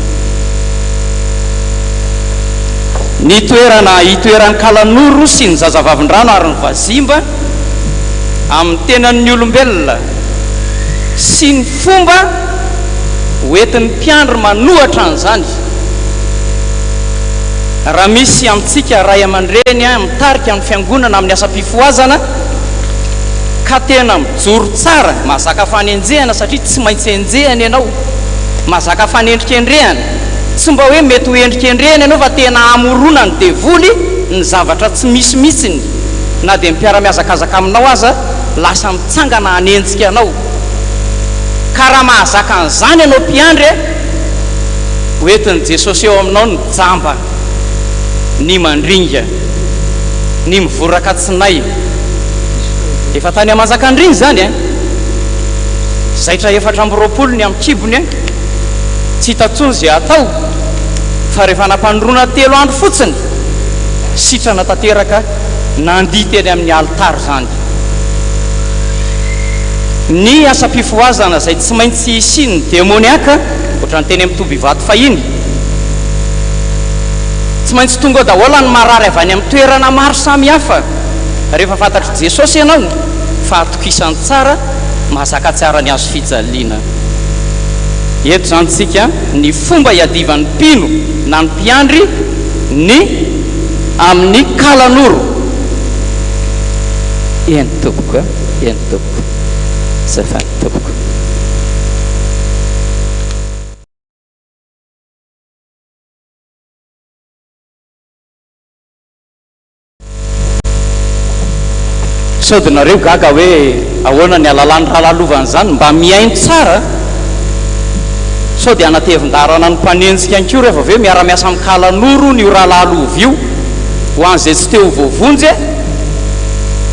ny itoeran'ny kalanoro sy ny zazavavin-drano ary ny vazimba amin'ny tenan'ny olombelona sy ny fomba hoentin'ny mpiandry manohatra an'izany raha misy amintsika ray aman-dreny a mitarika amin'ny fiangonana amin'ny asa-pifoazana ka tena mijoro tsara mahazaka fanenjehana satria tsy maintsy enjehana ianao mahazaka fanendrikendrehana tsy mba hoe mety ho endrikendrehana ianao fa tena amorona ny devoly ny zavatra tsy misy mihitsiny na dia mipiara-miazakazaka aminao aza lasa mitsangana hanenjika anao ka raha mahazaka an'izany ianao mpiandry hoentin'i Jesosy eo aminao ny jamba ny mandringa ny mivoraka tsinay efa tany amanjaka andriny zany a zaitra 420 ny amin'ny kibony a tsy hitatsony zay atao fa rehefa nampandrona 3 andro fotsiny sitrana tanteraka nandihy teny amin'ny altara zany ny asa-pifoazana zay tsy maintsy isiny demoniaka ohatrany teny amin'ny tobyvato fahiny tsy maintsy tonga daholo ny marary avy any amin'ny toerana maro samihafa rehefa fantatry Jesosy ianao fa atokisany tsara mahazaka tsara ny azo fijaliana. Eto zany tsika ny fomba iadivan'ny mpino na ny mpiandry ny amin'ny kalanoro. Eny tompoko eny tompoko zafady tompoko. Saodinareo gaga hoe ahoana ny alalany rahalalovany zany mba miaino tsara sao dia anatevin-darana ny mpanenjika any koa rehefa aveo miara-miasa amin'ny kalanoro ny rahalalovy io ho an'izay tsy teo voavonjy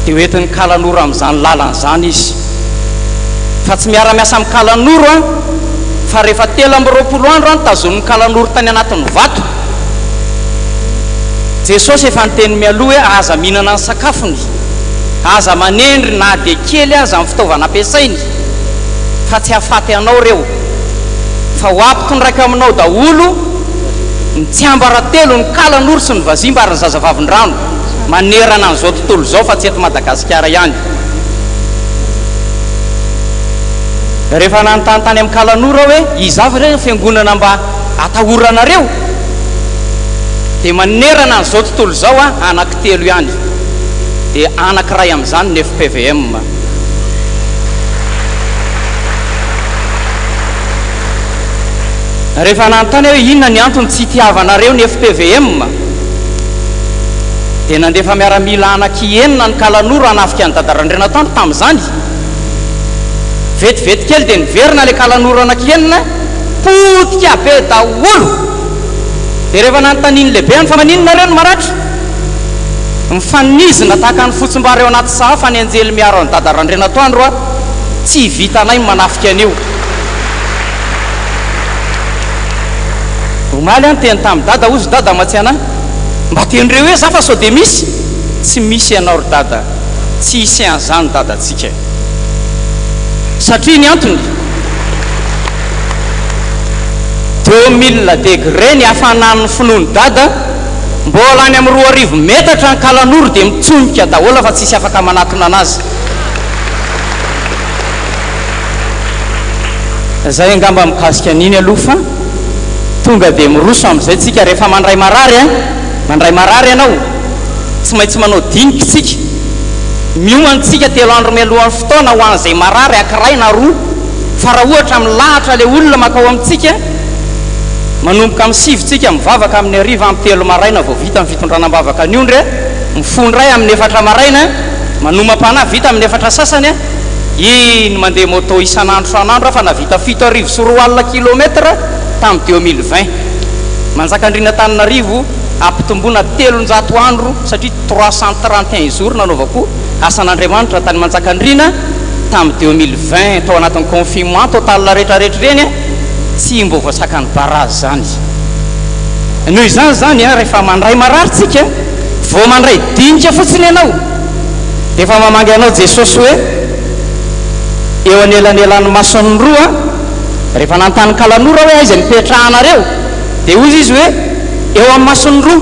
dia hoentin'ny kalanoro amin'izany lalan'izany izy fa tsy miara-miasa amin'ny kalanoro fa rehefa 3 andro tazonin'ny kalanoro tany anatin'ny vato. Jesosy efa nyteny mialoha hoe aza mihinana ny sakafony, aza manendry na dia kely aza amin'ny fitaovana ampiasainy fa tsy hahafaty anao reo fa ho ampitondraika aminao daholo ny tsy ambaratelo ny kalanoro sy ny vazimba ary ny zazavavin-drano manerana an'izao tontolo izao fa tsy eto Madagasikara ihany. Rehefa nanontany amin'ny kalanoro hoe izavy re fiangonana mba atahoranareo dia manerana an'izao tontolo izao anankitelo ihany dia anankiray amin'izany ny FPVM. Rehefa nanontany hoe inona ny antony tsy itiavanareo ny FPVM dia nandefa miaramila anaky-enina ny kalanoro hanafika ny dadarandrenatoandro tamin'izany. Vetivety kely dia niverina ilay kalanoro anaky-enina potika be daholo. Dia rehefa nanontaniany lehibe any fa maninonareo no maratra mifanizina tahaka ny fotsim-bary eo anaty sahafa ny anjely miaro ny dadarandrenatoandro tsy vitanay manafika an'io. Omaly any teny tamin'ny dada ozy dada matsiana mba tenyreo hoe za fa sao dia misy tsy misy ianao ry dada tsy hisy an'izany dadantsika satria ny antony 2000 degré ny hafanan'ny finoany dada mbola any amin'ny 2 metatra ny kalanoro dia mitsonika daholo fa tsisy afaka manatona anazy. Zay angamba mikasika an'iny aloha fa tonga dia miroso amin'izay tsika rehefa mandray marary ianao tsy maintsy manao dinika tsika miomantsika 3 andro mialohan'ny fotoana ho an'izay marary ankiray na 2 fa raha ohatra milahatra ilay olona makao amintsika manomboka amin'ny 7 tsika mivavaka amin'ny 9 amin'ny 3 maraina vao vita amin'ny fitondranam-bavaka ny ondry mifondray amin'ny 4 maraina manomam-panahy vita amin'ny 4 sasany iny mandeha moto isan'andro san'andro fa navita 7,4 kilometra tamin'ny 2020 manjaka andrina Tananarivo ampitomboana 300 andro satria 331 jours nanaovako asan'Andriamanitra tany manjaka andrina tamin'ny 2020 tao anatin'ny confinement total rehetrarehetra reny tsy mbo voasaka ny barazy zany. Noho izany zany rehefa mandray marary tsika vao mandray dinika fotsiny ianao dia efa mamangy anao Jesosy hoe eo anelanelan'ny masony roa rehefa nanontany kalanoro hoe aiza nipetrahanareo dia ozy izy hoe eo amin'ny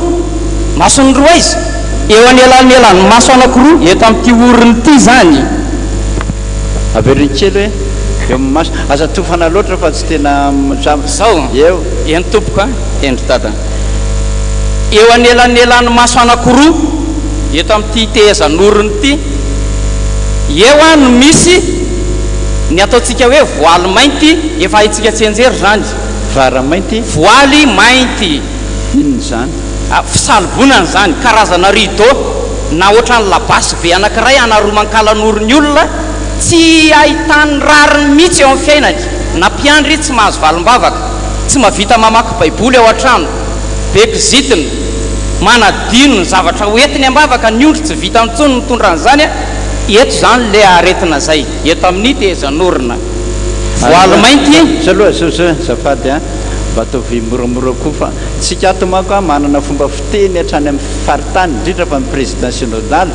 masony roa izy eo anelanelan'ny maso anankiroa eto amin'ity oriny ity zany averiny kely hoe eo amin'ny maso aza tofana loatra fa tsy tena zao eo eny tompoko endry dada eo anelanelan'ny maso anankiroa eto amin'ity tehezan'oriny ity eo no misy ny ataontsika hoe voaly mainty efa haitsika tsy anjery zany vara mainty voaly mainty inony zany fisalibonany zany karazana rideau na ohatran'ny labasy be anankiray anaroman'ny kalanoro ny olona tsy ahitany rariny mihitsy eo amin'ny fiainany na mpiandry tsy mahazo valim-bavaka tsy mahavita mamaky baiboly ao an-trano bekizitina manadino ny zavatra hoentiny am-bavaka ny ondry tsy vita amin'ntsony mitondran'izany eto zany le aretina zay eto amin'ny tehezan'orina voaly mainty zaloha zafady mba ataovy moramora koa fa tsika ato manko manana fomba fiteny hatrany amin'ny faritany indrindra fa amin'ny président synodal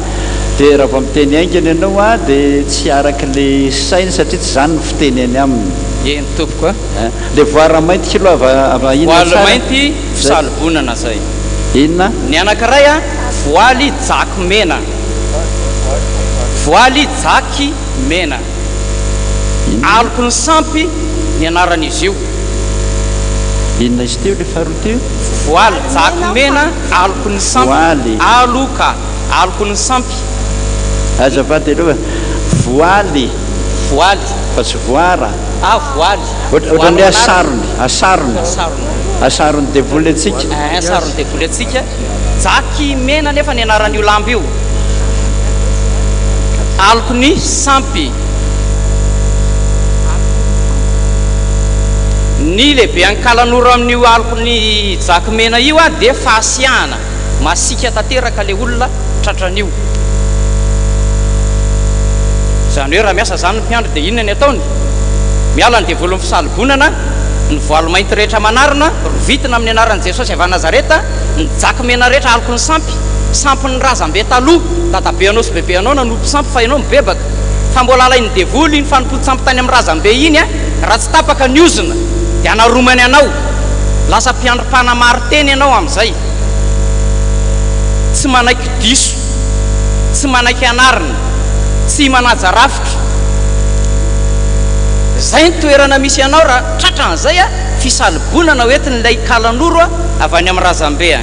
dia raha vao miteny aingany ianao dia tsy araka le sainy satria tsy zany no fiteny any aminy Eny tompoko a. Le voara mainty kiloa voaly mainty fisalobonana zay. Inona? Ny anankiray a voaly jaky mena. Voaly jaky mena. Aloko ny sampy ny anaran'izy io. Inona izy teo le faharoa teo? Voaly jaky mena, aloko ny sampy. Voaly. Aloka, aloko ny sampy. Azafady aloha. Voaly. Voaly. Fa tsy voara. Voaly. Ohatran'ny asarony. Asarony. Asarony. Asarony devoly atsika. Asarony devoly atsika. Jaky mena nefa ny anaran'io lamba io. Aloko ny sampy. Ny lehibe ankalan'ora amin'io aloko ny jaky mena io a dia fahasiahana. Masika tanteraka le olona tratran'io. Zany hoe raha miasa zany ny mpiandry dia inona ny ataony? Miala ny devoly ny fisalobonana, ny voaly mainty rehetra manarona, rovitina amin'ny anaran'i Jesosy avy a Nazareta, ny jaky mena rehetra aloko ny sampy, sampy ny razam-be taloha, dadabe anao sy bebe anao nanompo sampy fa ianao mibebaka. Fa mbola alain'ny devoly ny fanompo-tsampy tany amin'ny razam-be iny a, raha tsy tapaka ny ozina dia anaromany anao, lasa mpiandrim-pana maro teny ianao amin'izay. Tsy manaiky diso, tsy manaiky anarina, tsy manaja rafitra. Zay ny toerana misy ianao raha tratran'izay a fisalobonana hoentin'ilay kalan'oro a avy any amin'ny razam-be a.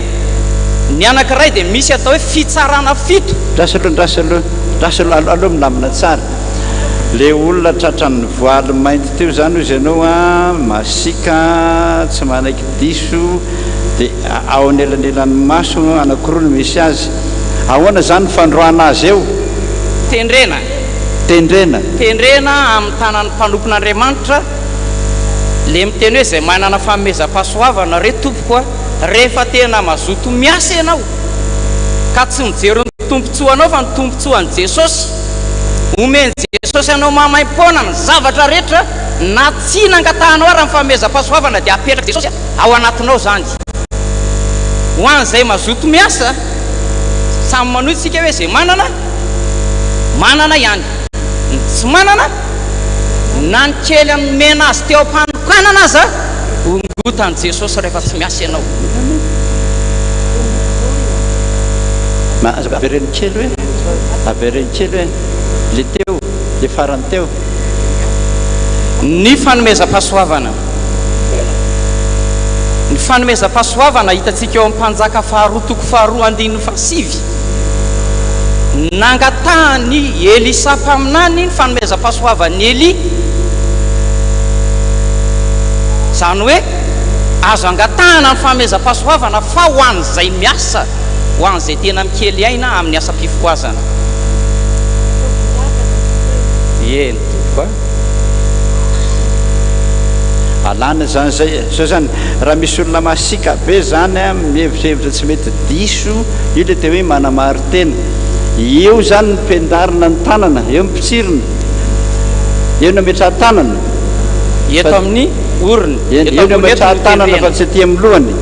Ny anankiray dia misy atao hoe fitsarana fito. Ndrasaloha aloha milamina tsara. Le olona tratran'ny voaly mainty teo zany izy ianao a masika, tsy manaiky diso, dia ao anelanelan'ny maso anankiroa no misy azy. Ahoana zany fandroana azy eo? Tendrena. Tendrena. Tendrena amin'ny tanan'ny mpanompon'Andriamanitra, le miteny hoe zay manana fanomezam-pahasoavana re tompoko a, rehefa tena mazoto miasa ianao ka tsy mijery ny tompontsoanao fa ny tompontsoan'i Jesosy, omeny Jesosy anao mamaim-poana ny zavatra rehetra na tsy nangatahanao ary amin'ny fanomezam-pahasoavana dia apetraka Jesosy ao anatinao zany. Ho an'izay mazoto miasa, samy manohy tsika hoe zay manana ihany, tsy manana na ny kely amin'ny mena azy teo am-panokanana aza ongotan'i Jesosy rehefa tsy miasa ianao. Avereny kely hoe le teo, le farany teo. Ny fanomezam-pahasoavana. Ny fanomezam-pahasoavana hitantsika eo amin'ny mpanjaka faharoa toko faharoa andininy fahasivy. Nangatahany Elisa mpaminany ny fanomezam-pahasoavan'ny Eli. Zany hoe azo angatahana ny fanomezam-pahasoavana fa ho an'izay miasa, ho an'izay tena mikely aina amin'ny asam-pifoazana. Eny tokoa. Alana zany zay. So zany raha misy olona masika be zany a mihevitrehevitra tsy mety diso, io le teo hoe manamary tena. Io zany mipendarina ny tanana, eo mipitsirina, eo nametraha tanana. Eto amin'ny orony. Eo nametraha tanana fa tsy aty amin'ny lohany.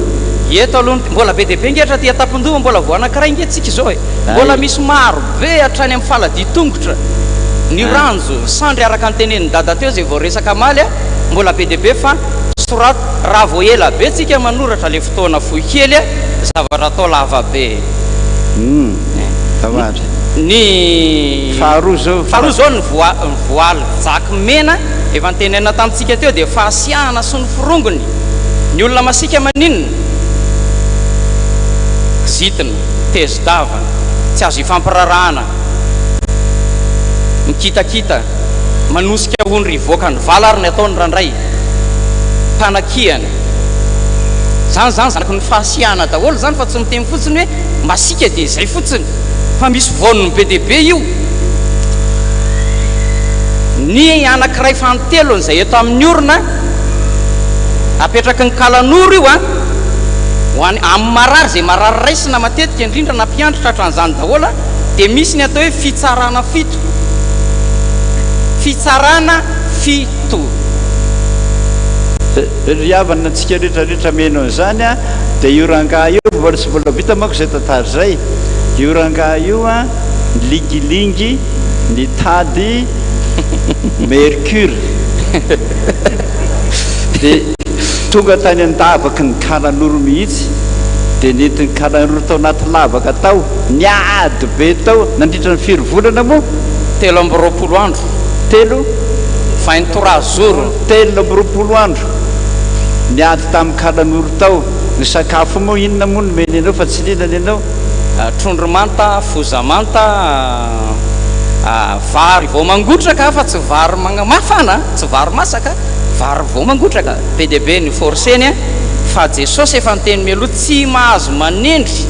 Eto aloha mbola be dia be ngetra ty atapon-doha mbola vao anankiray ngetritsika izao e. Mbola misy maro be hatrany amin'ny faladi-tongotra. Ny ranjo sandry araka ny tenen'ny dada teo zay vao resaka maly a, mbola be dia be fa sorato raha vao ela be tsika manoratra le fotoana fohy kely a, zavatra atao lava be. Ny faharoa zao ny voaly jaky mena efa nytenena tamintsika teo dia fahasiahana sy ny firongony. Ny olona masika maninona? Kizitina, tezidava, tsy azo ifampirarahana, mikitakita, manosika ondry ivoaka ny vala ary ny ataony randray, mpanakiana. Zany zanaky ny fahasiahana daholo zany fa tsy miteny fotsiny hoe masika dia izay fotsiny, fa misy vonony be dia be io. Ny anankiray fanotelony izay eto amin'ny orona apetraky ny kalan'oro io a, hoany amin'ny marary zay marary raisina matetika indrindra na mpiandry tratran'izany daholo, dia misy ny atao hoe fitsarana fito. Fitsarana fito. Riavana antsika rehetrarehetra meno an'izany a, dia io rangaha io mbola tsy mbola vita manko izay tantara zay. Io rangaha io a, ny lingilingy, ny tady, mercure. dia tonga tany an-davaka ny kalan'oro mihitsy dia nentiny kalan'oro tao anaty lavaka tao niady be tao nandritra ny 4 volana moa 13 andro 23 jours 13 andro niady tamin'ny kalan'oro tao ny sakafo moa inona moa nomeny anao fa tsy linana ianao trondromanta fozamanta vary vao mangotraka fa tsy vary mafana tsy vary masaka vary vao mangotraka be dia be ny forceny fa Jesosy efa niteny mialoha tsy mahazo manendry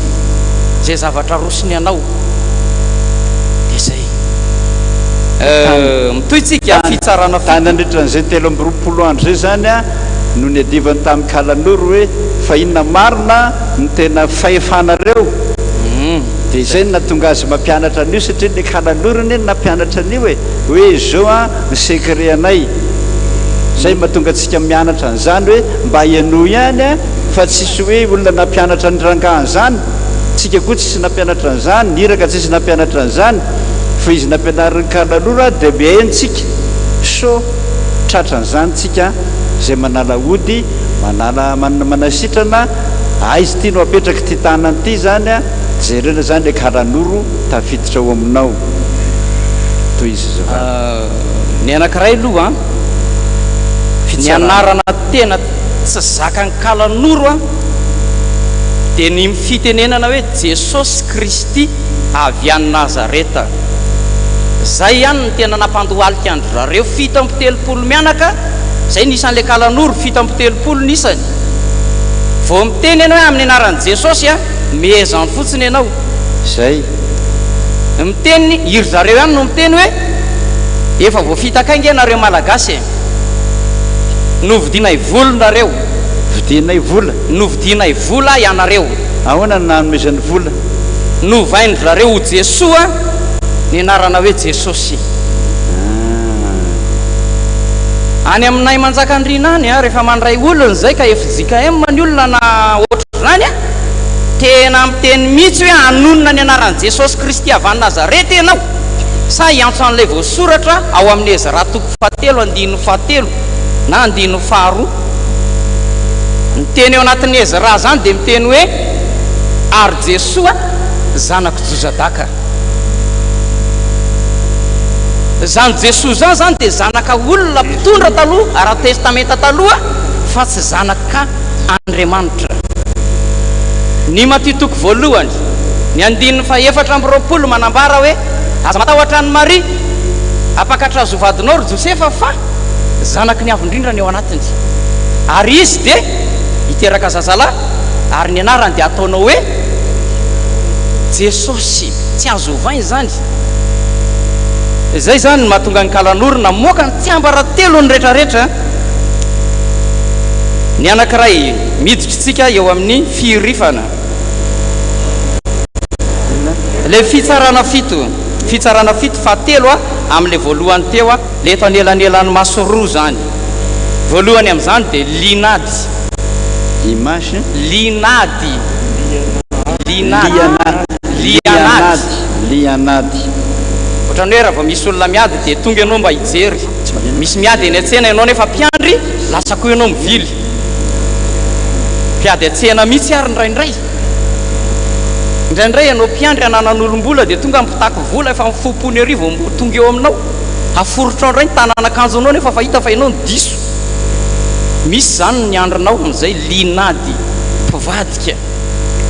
zay zavatra rosiny anao dia zay mitoytsika fitsarana nandritra n'izay 13 andro zay zany a no ny adivany tamin'ny kalan'oro hoe fa inona marina ny tena fahefanareo dia izay no natonga azy mampianatra an'io satria ny kalan'orony nampianatra an'io hoe zao a ny secret anay zay mahatonga antsika mianatra an'izany hoe mba iano ihany a fa tsisy hoe olona nampianatra ny rangahan'izany tsika koa tsisy nampianatra an'izany niraka tsisy nampianatra an'izany fa izy nampianariny kalan'oro a dia mihaintsika so tratra an'izany tsika zay manala ody manasitrana aizy tia no apetraka ty tanany ity zany a jerena zany le kalan'oro tafiditra ao aminao toy izy zao ny anankiray aloha ny anarana tena tsy zakany kalan'oro a dia ny fitenenana hoe Jesosy Kristy avy any Nazareta zay ihany ny tena nampandohalika andro rareo 7 mianaka zay nisan'le kalan'oro 7 nisany vao miteny ianao hoe amin'ny anaran'i Jesosy a mihezany fotsiny ianao zay miteny iry zareo ihany no miteny hoe efa voafitakainga ianareo malagasy novidinay vola nareo vidinay vola novidinay vola ianareo ahoana ny nanomezany vola novaindry zareo ho Jesoa ny anarana hoe Jesosy any aminay manjakandrina any a rehefa mandray olona zay ka FJKM ny olona na ohatr'izany a tena miteny mihitsy hoe anonona ny anaran'i Jesosy Kristy avy any Nazareta ianao sa iantso an'ilay voasoratra ao amin'ny Ezra 7:7 na 9:2 ny teny eo anatin'ny Ezra zany dia miteny hoe ary Jesoa zanako Jozadaka zany Jesoa zany dia zanaka olona mpitondra taloha ara-testamenta taloha fa tsy zanaka Andriamanitra ny Matitoko voalohany ny 9:20 manambara hoe aza matahotra ny Maria apakatra azo vadinao ry Josefa fa zanaky ny avindrindra ny eo anatiny ary izy dia hiteraka zazalahy ary ny anarany dia ataonao hoe Jesosy tsy azo ovainy zany zay zany mahatonga ny kalan'oro namoaka ny tsy ambara-telo ny rehetrarehetra ny anankiray miditrytsika eo amin'ny firifana le fitsarana fito fahatelo a amin'le voalohany teo a le eto anelanelan'ny masoroa zany voalohany amin'izany dia linady image linady lianady ohatrany hoe raha vao misy olona miady dia tonga ianao mba hijery misy miady eny an-tsena ianao nefa mpiandry lasako ianao mivily mpiady an-tsena mihitsy ary ndraindray ianao mpiandry ananan'olom-bola dia tonga mpitako vola efa mifopony arivo tonga eo aminao aforotra ndray ny tananakanjo anao nefa fahita fa ianao ny diso misy zany ny andronao amin'izay linady mpivadika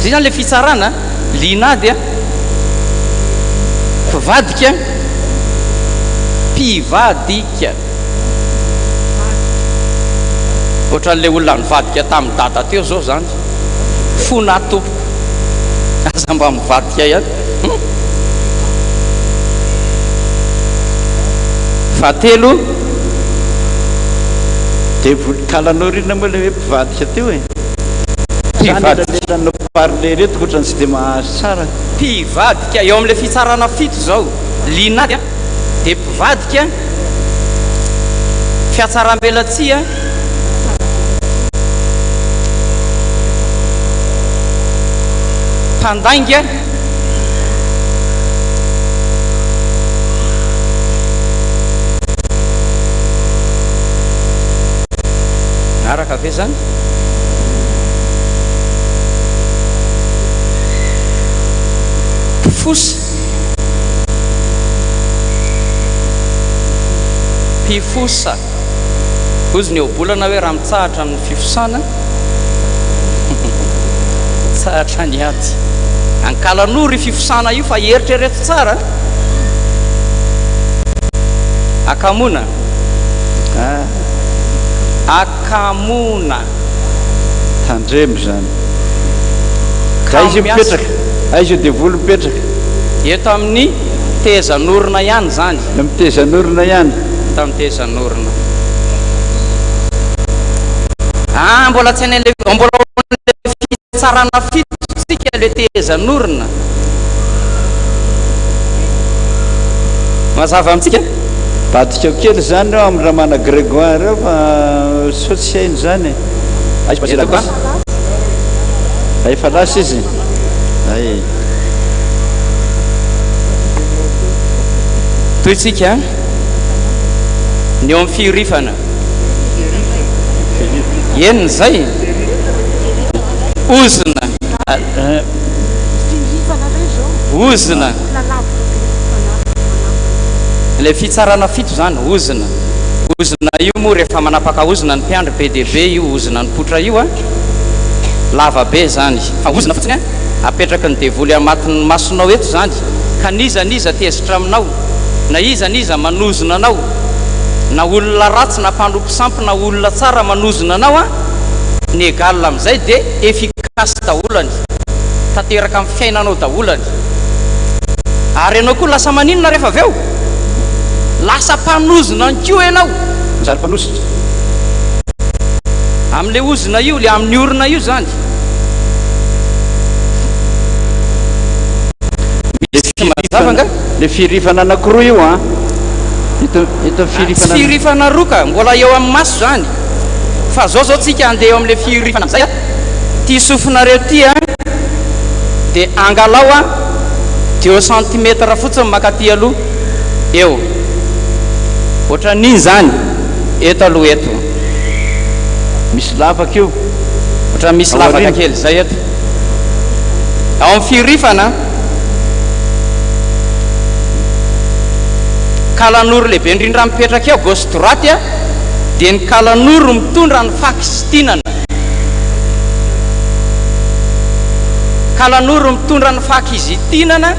zay zany le fitsarana linady a mpivadika mpivadika ohatran'le olona nivadika tamin'ny dada teo zao zany fona tompoko aza mba mivadika ihany fahatelo dia kalanao rina moa le hoe mpivadika teo zanylelano parle reto ohatrany tsy dia mahazo tsara mpivadika eo amin'le fitsarana fito zao linady a dia mpivadika fiatsaram-belatsia mpandainga tanteraka ve zany mpifosa ozy ny eobolana hoe raha mitsahatra ny fifosana tsahatra ny ady ankalan'ory fifosana io fa eritrereto tsara akamona akamona tandremo zany ka izy mipetraka aizy io devolo mipetraka eto amin'ny tezan'orona ihany zany mitezan'orona ihany tamin'ny tezan'orona mbola tsy hainay mbola fitsarana fitotsika le tezan'orona mazava amintsika batika kely zany ao amin'ny raha mana Grégoire fa sotsy hainy zany efa lasa izy ay toytsika ny eo amin'ny firifana eniny zay ozina ozina le fitsarana fito zany ozina ozina io moa rehefa manapaka ozina ny mpiandry be dia be io ozina ny potra io lava be zany fa ozina fotsiny apetraka ny devoly amatin'ny masonao eto zany ka niza tezitra aminao na iza manozona anao na olona ratsy na mpandropo sampy na olona tsara manozona anao ny egal amin'izay dia efficace daholoany tanteraka amin'ny fiainanao daholoany ary ianao koa lasa maninona rehefa avy eo lasa mpanozona ny kio ianao zary mpanositra amin'le ozona io le amin'ny orona io zany le firifana anankiroa io firifana roka mbola eo amin'ny maso zany fa zao tsika andeha eo amin'le firifana am'izay ty sofinareo ty dia angalao dia centimetre fotsiny makaty aloha eo ohatra n'iny zany eto aloha eto misy lavaka io ohatra misy lavaka kely zay eto ao amin'ny firifana kalan'oro lehibe indrindra mipetraka eo gauche droite dia ny kalan'oro mitondra ny faky sy tinana kalan'oro mitondra ny faky izy tinana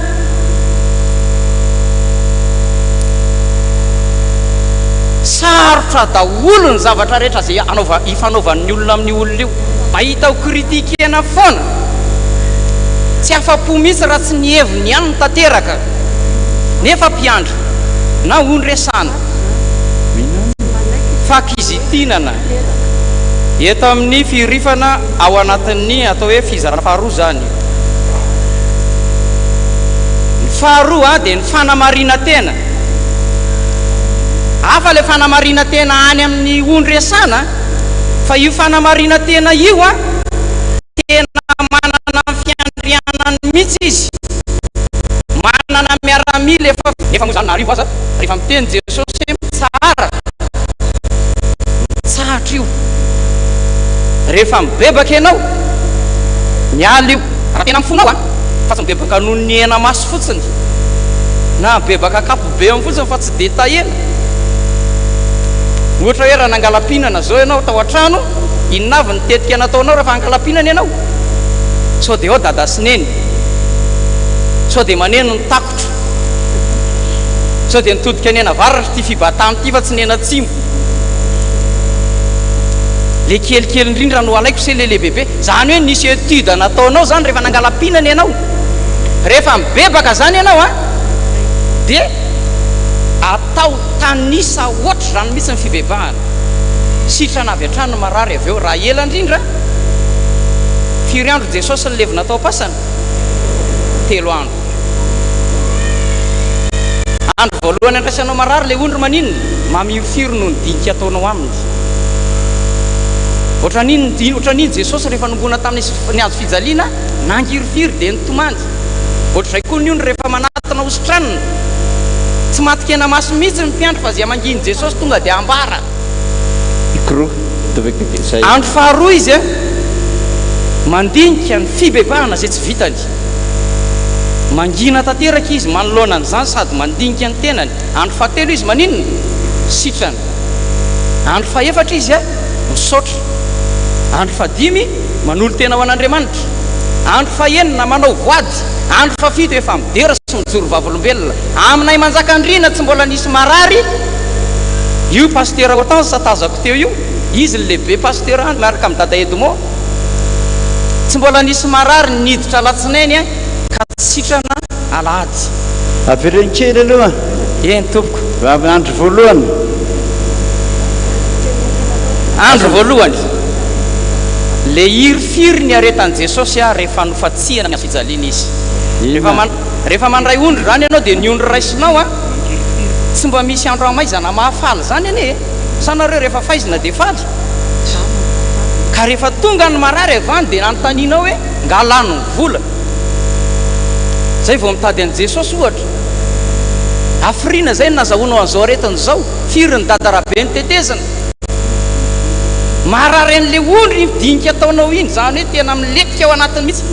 sarotra daholo ny zavatra rehetra zay ifanaovan'ny olona amin'ny olona io mahita ho kritikena foana tsy afa-po mihitsy raha tsy ny heviny ihany tanteraka nefa mpiandro na ondresana faky izy tinana eto amin'ny firifana ao anatin'ny atao hoe fizarana faharoa zany ny faharoa dia ny fanamarina tena hafa le fanamarina tena any amin'ny ondresana fa io fanamarina tena io tena manana fiandrianany mihitsy izy manana miaramila efa moa zany narivo aza rehefa miteny Jesosy tsara tsahatra io rehefa mibebaka ianao miala io raha tena mifonao fa tsy mibebaka noho ny hena maso fotsiny na mibebaka kapobe amin'ny fotsiny fa tsy de tahena ohatra hoe raha nangalam-pihinana zao ianao tao an-trano inona avy nitetika nataonao rehefa angalam-pihinana ianao sao dia ao dada sineny sao dia maneno ny takotra sao dia nitodika ny ena varatra ty fibatany ty fa tsy ny ena tsimo le kelikely indrindra no alaiko se le lehibebe zany hoe nisy étude nataonao zany rehefa nangalam-pihinana ianao rehefa mibebaka zany ianao dia atao tanisa oatra zany mihitsy ny fibebahana sitrana avy hatrany no marary avy eo raha ela indrindra firy andro Jesosy nylevina tao pasana 3 andro andro voalohany andraisanao marary le ondro maninona mamifiry no ny dinika ataonao aminy ohatra n'iny Jesosy rehefa nombona tamin'ny azo fijaliana nangirifiry dia nitomany ohatra zay koa ny ondro rehefa manatona ositranina tsy matikena maso mihitsy ny mpiandro fa zay manginy Jesosy tonga dia ambara ikro zay andro faharoa izy a mandinika ny fibebahana zay tsy vitany mangina tanteraka izy manoloana an'izany sady mandinika ny tenany andro fahatelo izy maninona sitrana andro fahaefatra izy a misaotra andro fahadimy manolo tena ho an'Andriamanitra andro fahaenina manao voady andro fahafito efa midera sy mijoro vavolombelona aminay manjakandriana tsy mbola nisy marary io pasteur Hortense satazako teo io izy lehibe pasteur miaraka amin'ny dada Edmond tsy mbola nisy marary niditra latsinainy a ka sitrana alahady avereny kely aloha eny tompoko andro voalohany andro voalohany le irifiry ny aretan'i Jesosy a rehefa nofatsihana ny fijaliana izy rehefa mandray ondro zany ianao dia ny ondro raisinao a tsy mba misy andro amaizana mahafaly zany ane sanareo rehefa faizina dia faly ka rehefa tonga ny marary avany dia nanontanianao hoe ngalano ny vola zay vao mitady an' Jesosy ohatra afrina zay nazahoanao an'izao aretiny zao firy ny dadarabe ny tetezana marary an'le ondry midinika ataonao iny zany hoe tena miletika ao anatiny mihitsy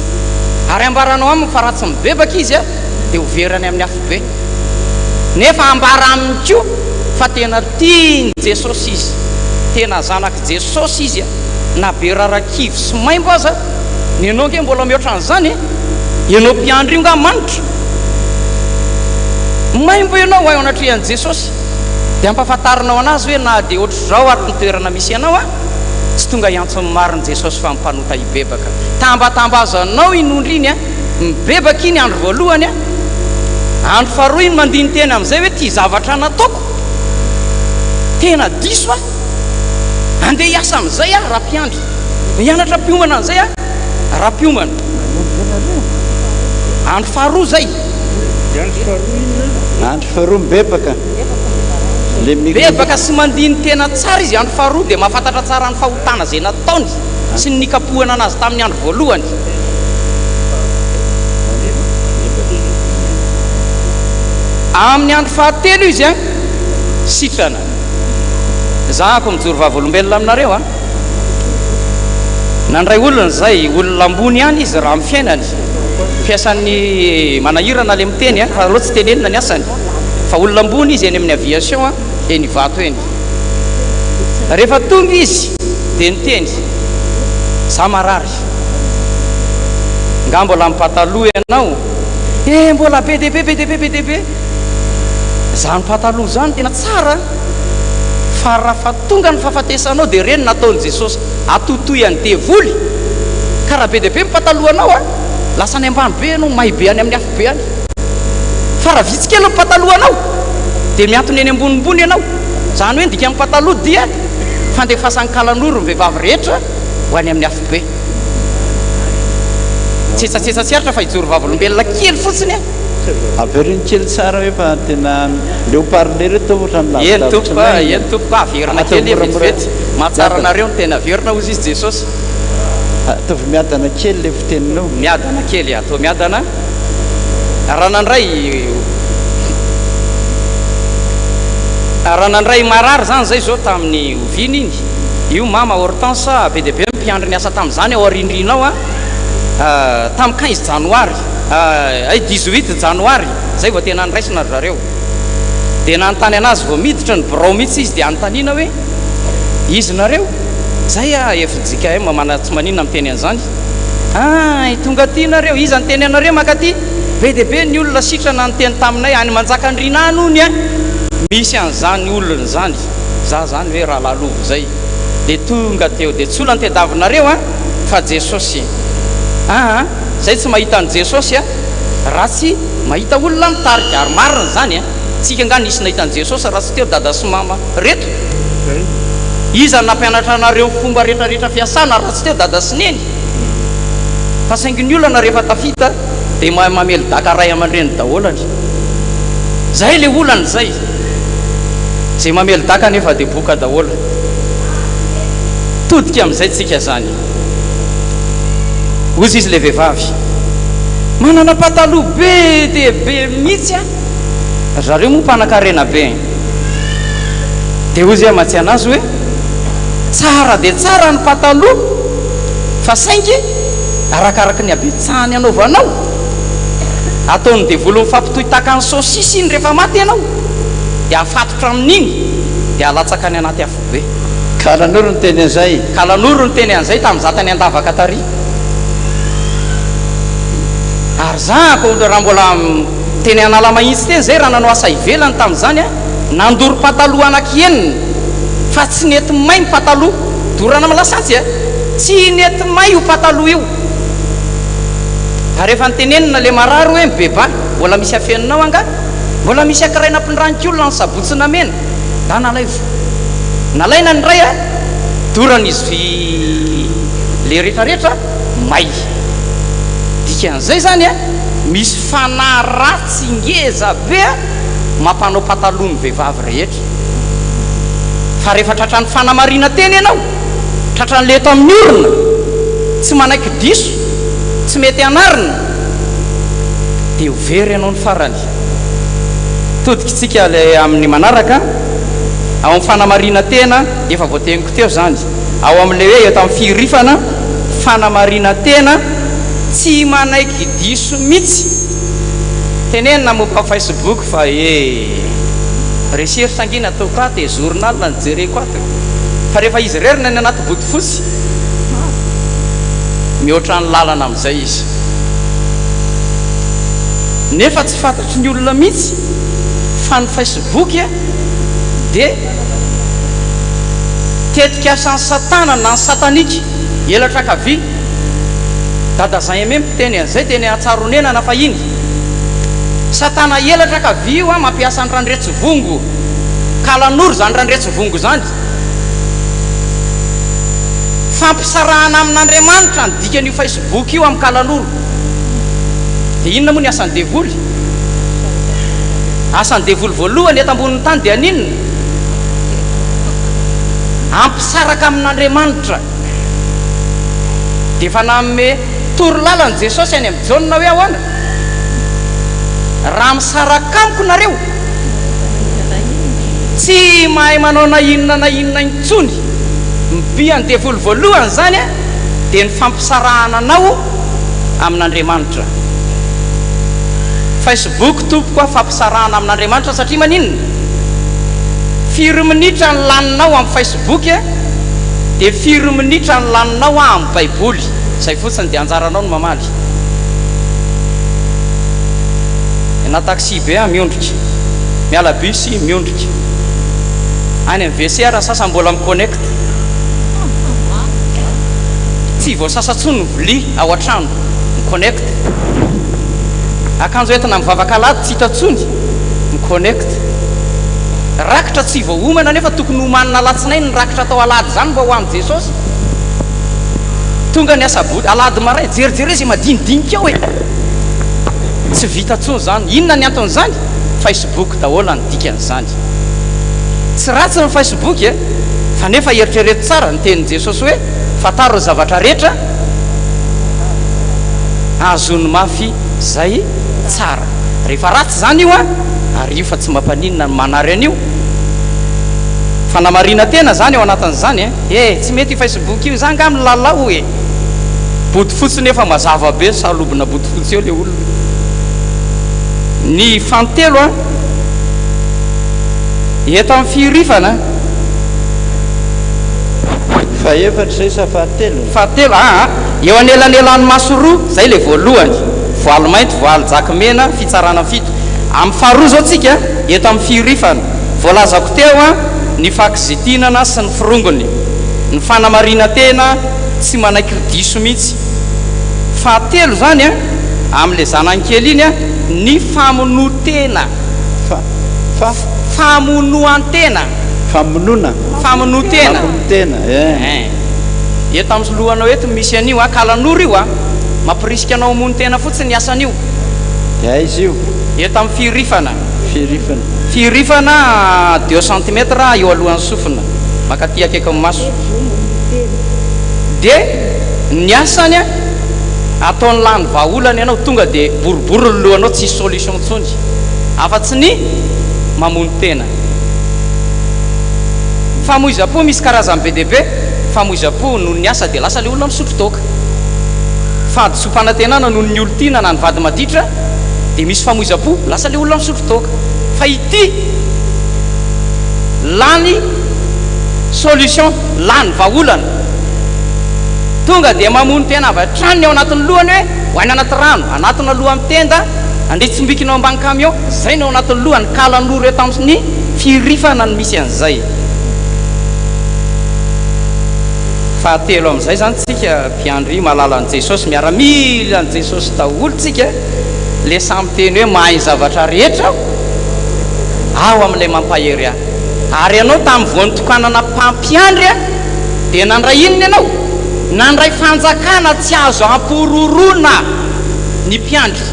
ary ambaranao aminy fa raha tsy mibebaka izy a dia overany amin'ny afobe nefa ambara aminy ko fa tena tiany Jesosy izy tena zanak'i Jesosy izy a na be rarakivy sy maimbo aza ny anao nge mbola mihoatra an'izany ianao mpiandro io nga manitra maimbo ianao ao anatrehan'i Jesosy dia ampafantarinao anazy hoe na dia ohatra zao ary ny toerana misy ianao a tsy tonga iantsony mariny Jesosy fa mimpanota hibebaka tambatambazanao inondry iny a mibebaka iny andro voalohany a andro faharoa iny mandiny teny amin'izay hoe ty zavatra nataoko tena diso a andeha hiasa amin'izay a raha-mpiandry mianatra mpiomana an'izay a raha-mpiomana andro faharoa zay andro faharoa mibebaka bebaka sy mandiny tena tsara izy andro faharoa dia mahafantatra tsara ny fahotana zay nataony sy ny nikapohana anazy tamin'ny andro voalohany amin'ny andro fahatelo izy a sitrana zahako mijoro vavolombelona aminareo a nandray olona zay olona ambony ihany izy raha amin'ny fiainany fiasan'ny manahirana le miteny a raha loha tsy tenenina ny asany fa olona ambony izy eny amin'ny aviation a eny vato eny rehefa tonga izy dia niteny za marary nga mbola mipataloha ianao mbola be zany pataloha zany tena tsara fa raha fa tonga ny fahafatesanao dia reny nataon'i Jesosy atotoy any devoly ka raha be dia be mipatalohanao a lasa ny ambany be anao may be any amin'ny afo be any fa raha vitsikely ny patalohanao dia miantony eny ambonimbony ianao zany hoe ndika amin'ny pataloha dia fandefasan'ny kalan'oro ny vehivavy rehetra ho any amin'ny afo be tsetsatsetsatseratra fa hijoro vavolombelona kely fotsiny a averiny kely tsara hoe fa tena le haut-parleur reto ohatra ny eny tompoka averina kely vetivety mahatsara anareo ny tena averina ozy izy Jesosy tovy miadana kely le fiteninao miadana kely atao miadana raha nandray marary zany zay zao tamin'ny oviny iny io mama Hortense be dia be mpiandry ny asa tamin'izany ao arindrinao a tamin'ny 15 janoary 18 janoary zay vao tena niraisina zareo dia nanontany anazy vao miditra ny birao mihitsy izy dia anontaniana hoe izy nareo zay a efijika mana tsy maninona miteny an'izany tonga ty nareo iza ny teny anareo makaty be dia be ny olona sitrana nyteny taminay any manjakandrina any ony a misy an'izany olona zany za zany hoe raha lalovo zay dia tonga teo dia tsy olona nytedavinareo a fa Jesosy zay tsy mahita an' Jesosy a raha tsy mahita olona mitarika ary marina zany a tsika nga nisy nahita an' Jesosy raha tsy teo dada sy mama reto iza nampianatra anareo fomba rehetrarehetra fiasana raha tsy teo dada sy neny fa saingy ny olana rehefa tafita dia mamely daka ray aman-dreny daholany zay le olana zay zay mamely daka nefa dia boka dahola todika amin'izay tsika zany ozy izy le vehivavy manana pataloha be dia be mihitsy a zareo moa mpanan-karena be dia ozy a matsy anazy hoe tsara dia tsara ny pataloha fa saingy arakaraka ny abetsahany anaovanao ataony devolo mifampitohy taka ny saosisy iny rehefa maty ianao dia afatotra amin'iny dia alatsaka ny anaty afobe kalan'oro ny teny an'izay kalan'oro ny teny an'izay tamin'ny zatany andavaka tary ary zako raha mbola teny anala mahitsy teny zay raha nanao asa ivelany tamin'izany a nandory pataloha anaky-enina fa tsy nety may ny pataloha dorana malasantsy a tsy nety may io pataloha io rehefa nytenenina le marary hoe mibeba mbola misy afeninao anga mbola misy akiraina mpindranikolona ny sabotsina mena da nalaivo nalaina ny ray a dorana izy le rehetrarehetra may dikan'izay zany a misy fanahy ratsy ngeza be a mampanao pataloha ny vehivavy rehetra fa rehefa tratrany fanamarina teny ianao tratrany leto amin'ny orona tsy manaiky diso tsy mety anarina dia overy ianao ny farany todikitsika le amin'ny manaraka ao amin'ny fanamarina tena efa voateniko teo zany ao amin'le hoe eto amin'ny firifana fanamarina tena tsy manaiky diso mihitsy tenenina momba Facebook fa recherche angina ataoko ato e journal ny jereko ato fa rehefa izy rerina ny anaty boty fotsy mihoatra ny lalana amin'izay izy nefa tsy fantatry ny olona mihitsy fa ny Facebook a dia tetika asan'ny satana na ny satanika elatra kavy dada zay ame mpiteny an'izay teny atsaronenana fa iny satana elatra kavy io a mampiasa ny randretsovongo kalan'oro zany randretsovongo zany fampisarahana amin'Andriamanitra ny dikan'io Facebook io amin'ny kalan'oro dia inona moa ny asan'ny devoly asan'ny devoly voalohany eto ambonin'ny tany dia aninona ampisaraka amin'Andriamanitra dia efa nanome toro lalany Jesosy any amin'ny Jaona hoe ahoana raha misaraka amiko nareo tsy mahay manao na inona intsony mibiany devoly voalohany zany a dia ny fampisarahana anao amin'Andriamanitra Facebook tompoko a fampisarahana amin'Andriamanitra satria maninona firy minitra ny laninao amin'ny Facebook a dia firy minitra ny laninao amin'ny baiboly zay fotsiny dia anjaranao ny mamaly na taxi be a miondrika miala bus miondrika any amin'ny WC raha sasa mbola miconnecte tsy voasasatsony vili ao an-trano miconnecte akanjo entina mivavaka alady tsy hitatsony miconnecte rakitra tsy voaomana nefa tokony homanina latsinay ny rakitra atao alady zany mba ho amin'ny Jesosy tonga ny asaboty alady maray jerijery izy madinidinika eo e tsy vita tsony zany inona ny antony zany Facebook daholo ny dikan'izany tsy ratsy ny Facebook e fa nefa eritrereto tsara ny tenin' Jesosy hoe fataro zavatra rehetra azony mafy zay tsara rehefa ratsy zany io a ary io fa tsy mampaninona ny manary an'io fanamarina tena zany ao anatin'izany tsy mety io Facebook io zany amin'ny lalao e boty fotsy nefa mazava be salobina boty fotsy eo le olona ny fantelo a eto amin'ny firifana fa efatra zay sa fahatelo eo anelanelan'ny maso roa zay le voalohany voaly mainty voaly jakymena fitsarana fito amin'ny faharoa zao tsika eto amin'ny firifana voalazako teo a ny fakizitinana sy ny firongony ny fanamarina tena tsy manaiky diso mihitsy fahatelo zany a amin'le zanankely iny a ny famonotena famonoantena famonotena eto amin'ny lohanao eto misy an'io a kalan'oro io a mampirisika anao mono tena fotsiny ny asan'io dia izy io eto amin'ny firifana 2 cm eo alohan'ny sofina makaty akaiky amin'ny maso dia ny asany a ataony lany vaolana ianao tonga dia boribory ny lohanao tsisy solution ntsony afa-tsy ny mamono tena famoiza-po misy karazany be dehibe. Famoiza-po noho ny asa dia lasa le olona misotro toaka. Fahadisom-panantenana noho ny olon-tiana na ny vady maditra dia misy famoiza-po lasa le olona misotro toaka. Fa ity lany solution, lany vahaolana, tonga dia mamono mpianavatra tranony ao anatin'ny lohany hoe hoaina anaty rano, anatina loha amin'ny tenda, andritsimbikinao ambany camion, zay no ao anatin'ny lohany kalan'olo reto amin'ny firifana ny misy an'izay. Fahatelo amin'izay zany tsika mpiandry malala an' Jesosy, miaramila an' Jesosy daholo tsika, le samy teny hoe mahay zavatra rehetra ao amin'ilay mampahery ahy. Ary ianao tamin'ny voan'ny tokanana mpampiandry dia nandray inona ianao? Nandray fanjakana tsy azo ampororona ny mpiandry.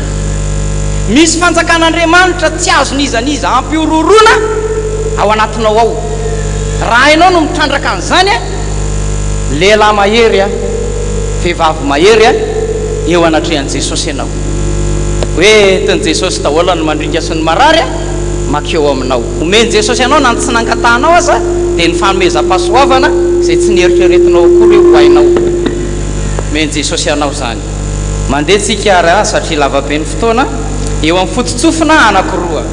Misy fanjakan'Andriamanitra tsy azo nizaniza ampiororona ao anatinao ao. Raha ianao no mitrandraka an'izany lehilahy mahery vehivavy mahery eo anatrehan'i Jesosy ianao. Hoe teny Jesosy daholo ny mandringa sy ny marary makeo aminao. Omeny Jesosy ianao na tsy nankatahnao aza dia ny fanomezam-pahasoavana izay tsy nieritreretinao akory ho hainao. Omeny Jesosy ianao zany. Mandeha tsika ary satria lavabe ny fotoana eo amin'ny fototsofina anakiroa.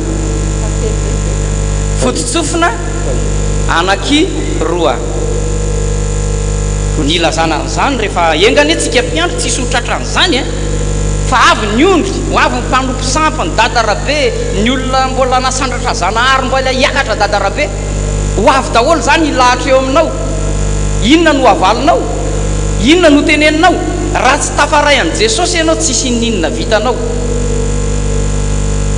Fototsofina anakiroa. Ny ilazana an'izany rehefa engany tsika mpiandry tsy sotratra an'izany fa avy ny ondry, avy ny mpanompo sampy, ny dadarabe, ny olona mbola nasandratra zanahary mbola hiakatra dadarabe, ho avy daholo zany ilahatra eo aminao. Inona no avalinao? Inona no teneninao? Raha tsy tafaray an' Jesosy ianao tsisy ninona vitanao.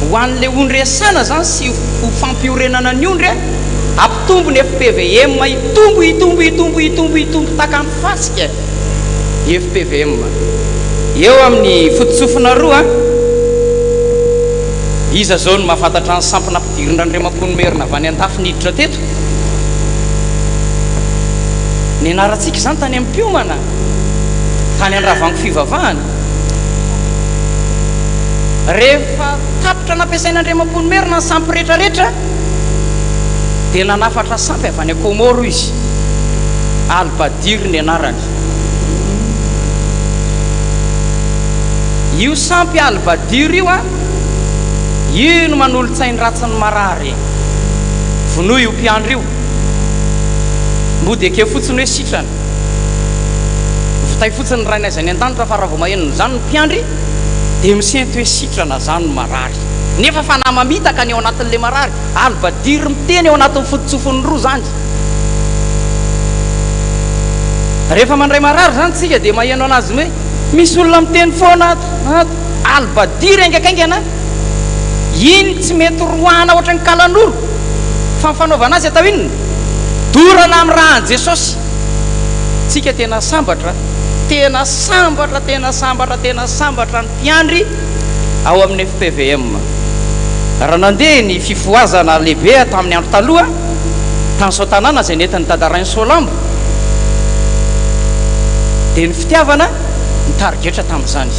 Ho an'le ondry asana zany sy ho fampiorenana ny ondry ampitombo ny FPVM itombo takany fasika FPVM. Eo amin'ny fototsofina roa iza zao no mahafantatra ny sampina ampidirin'Andriamankonmerina avy any an-tafy niditra teto. Ny anarantsika zany tany amin'ny mpiomana, tany andravango fivavahana. Rehefa tapitra nampiasain'Andriamankonmerina ny sampy rehetrarehetra dia nanafatra sampy avy any Komoro izy, Albadiri ny anarany. Io sampy Albadiri io ino manolo-tsainy ratsiny marary vonoa io mpiandry io. Mbody ake fotsiny hoe sitrana vitay fotsiny rainaiza ny an-danitra fa raha vao maheno zany ny mpiandry dia misento hoe sitrana zany ny marary. Nefa fa namamitaka ny ao anatin'le marary. Albadiri miteny ao anatin'ny fototsofiny roa zany. Rehefa mandray marary zany tsika dia maheno anazy hoe misy olona miteny foana Albadiri aingakaingana, iny tsy mety roana ohatry ny kalan'olo fa ny fanaovana azy atao inona? Dorana amin'ny raha an' Jesosy. Tsika tena sambatra ny mpiandry ao amin'ny FPVM. Raha nandeha ny fifoazana lehibe tamin'ny andro taloha tany Sotanana izay nentin'ny dadarainy Solambo dia ny fitiavana ny tarigetra tamin'izany.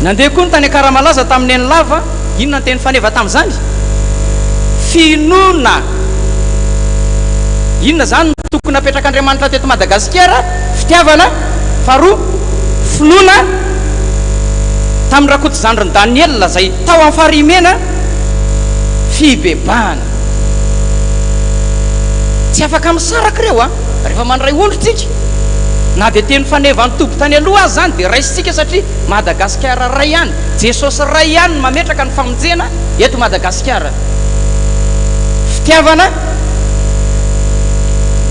Nandeha koa ny tany Akaramalaza tamin'ny eny lava, inona ny teny faneva tamin'izany? Finoana. Inona zany tokony apetrak'Andriamanitra teto Madagasikara? Fitiavana. Faharoa, finoana tamin'ny rakotozandriny Daniel zay tao amin'ny farimena, fibebahana. Tsy afaka misaraka ireo rehefa mandray ondry tsika. Na dia teny faneva ny tobo tany aloha azy zany dia raisitsika satria Madagasikara ray ihany, Jesosy ray ihany mametraka ny famonjena eto Madagasikara. Fitiavana,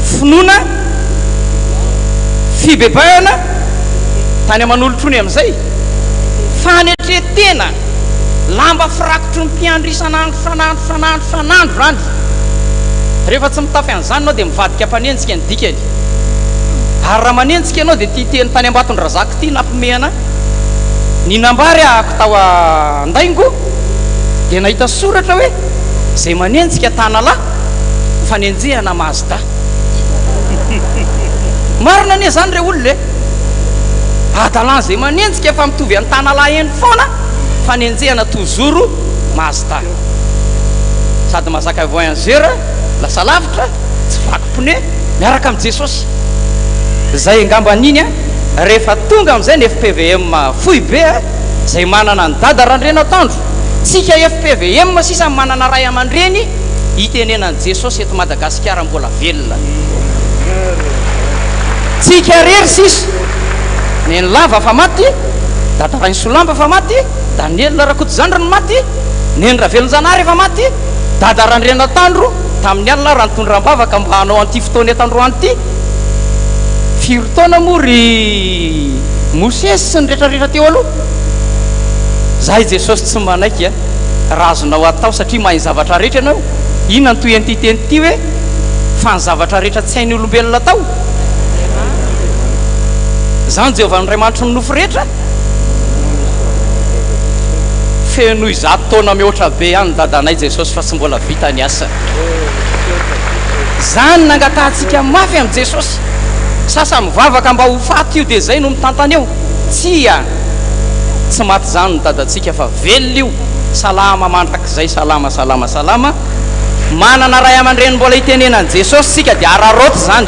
finoana, fibebahana, tany amanolotrony amin'izay. Fanetretena, lamba firakotry ny mpiandry isanandro zany. Rehefa tsy mitafy an'izany ianao dia mivadika ampanenjika ny dikany. Ary raha manenjika ianao dia tia teny tany ambatony razaka ity nampimehana ny nambary ahako tao Andaingo dia nahita soratra hoe izay manenjika tanalahy fanenjehana Mazda. Marina anie zany re olona adalany izay manenjika fa mitovy amin'ny tanalahy eny foana fanenjehana tozoro Mazda. sady mazaka voyageur lasa lavitra tsy vaky-pone miaraka amin'i Jesosy. Zay angamba an'iny a rehefa tonga amin'izay ny FPVM fohy be a zay manana ny dada randrena tandro. Tsika FPVM sisa manana ray aman-dreny itenenan'i Jesosy eto Madagasikara mbola velona. Tsika rery sisa ny lava fa maty, dada Rainy Solamba fa maty, Daniel Rakotojandrany maty, ny Ravelonjanary efa maty, dada randrena tandro tamin'ny alina raha nitondram-bavaka mba hanao an'ity fotoana eto-androany ity. Firy taona moa ry Mosesy sy ny rehetrarehetra teo aloha. Zahay Jesosy tsy manaiky a raha azonao atao satria mahay zavatra rehetra ianao. Inona ny toy an'ity teny ity hoe fa ny zavatra rehetra tsy hain'ny olombelona atao. Zany Jehovah Andriamanitra ny nofo rehetra feno izato taona mihoatra be any dadanay Jesosy fa tsy mbola vita ny asa. Zany nangatahantsika mafy amin'i Jesosy. Sasa mivavaka mba ho faty io dia zay no mitantana eo. Tsy maty zany ny dadantsika fa velona io. Salama mandrakizay, salama salama salama. Manana ray aman-dreny mbola itenenan'i Jesosy tsika dia araroty zany.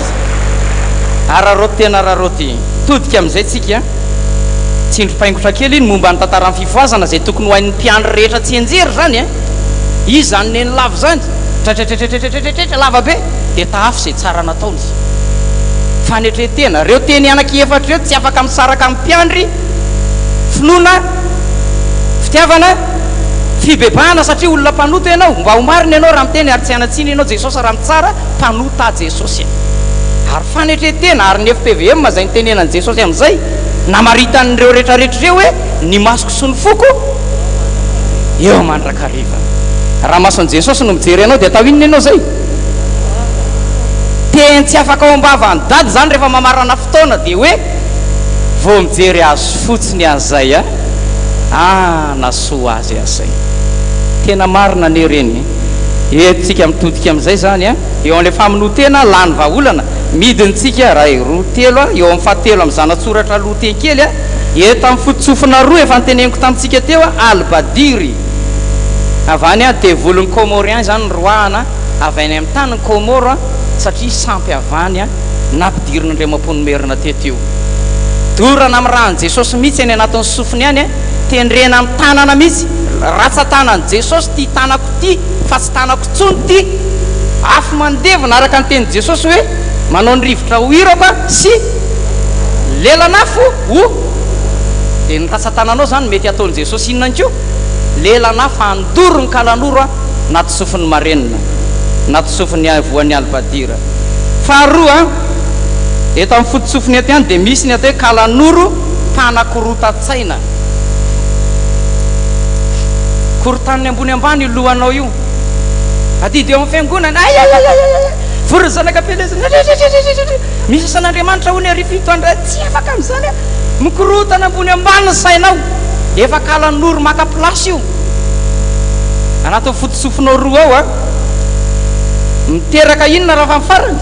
Araroty tena araroty. Todika amin'izay tsika tsindrom-paingotra kely iny momba ny tantaran'ny fifoazana zay tokony ho hain'ny mpiandry rehetra tsy enjery zany a. Izy zany neny lava zany tratratratratratratratatra lava be dia tahafy zay tsara nataony. Fanetretena reo teny anaky efatra reo tsy afaka misaraka amin'ny mpiandry finoana fitiavana fibebahana satria olona mpanota ianao mba ho marina ianao raha miteny ary tsy anatsiny ianao Jesosy raha mitsara mpanota Jesosy. Ary fanetretena ary ny FPVM zay nitenenan'i Jesosy amin'izay namaritan'ireo rehetrarehetra ireo hoe ny masoko sy ny foko eo mandrakariva. Raha mason'i Jesosy no mijery ianao dia atao inona ianao zay? Teny tsy afaka ao am-bava ny dady zany rehefa mamarana fotoana dia hoe vao mijery azo fotsiny azay a nasoa azy azay. Tena marina ne reny. Etsika mitodika amin'izay zany a eo amin'ilay famonotena lany vahaolana midintsika ray roa telo eo amin'ny fahatelo amin'ny zanatsoratra lohateny kely eto amin'ny fototsofina roa efa niteneniko tamintsika teo Albadiry avy any dia volon'ny Comorien zany ny roahana avy any amin'ny tany ny Comore satria sampy avany nampidirina Andriamamponomerina teteo. Dorana amin'ny rahan'i Jesosy mihitsy any anatin'ny sofiny any tendrena amin'ny tanana mihitsy ratsa-tanan'i Jesosy ty tanako ty fa tsy tanako tsony ty afo mandevina araka ny tenin'i Jesosy hoe manao ny rivotra ho iraka sy lelanafo ho dia ny ratsa-tananao zany mety ataon'i Jesosy inona nkeo lelanafo andoro ny kalanoro naty sofin'ny marenina naty sofin'ny voan'ny Albadira. Faharoa eto amin'ny fototsofiny aty any dia misy ny atao hoe kalanoro mpanakorota-tsaina. Korotaniny ambony ambany lohanao io adidy eo amin'ny fiangonana vory zanaka pelezina misy san'Andriamanitra hony ary fito andra tsy afaka amin'izany mikorotana ambony ambany ny sainao efa kalanoro maka plasy io anatin'ny fotosofinao roa ao miteraka inona raha fa amin'ny farany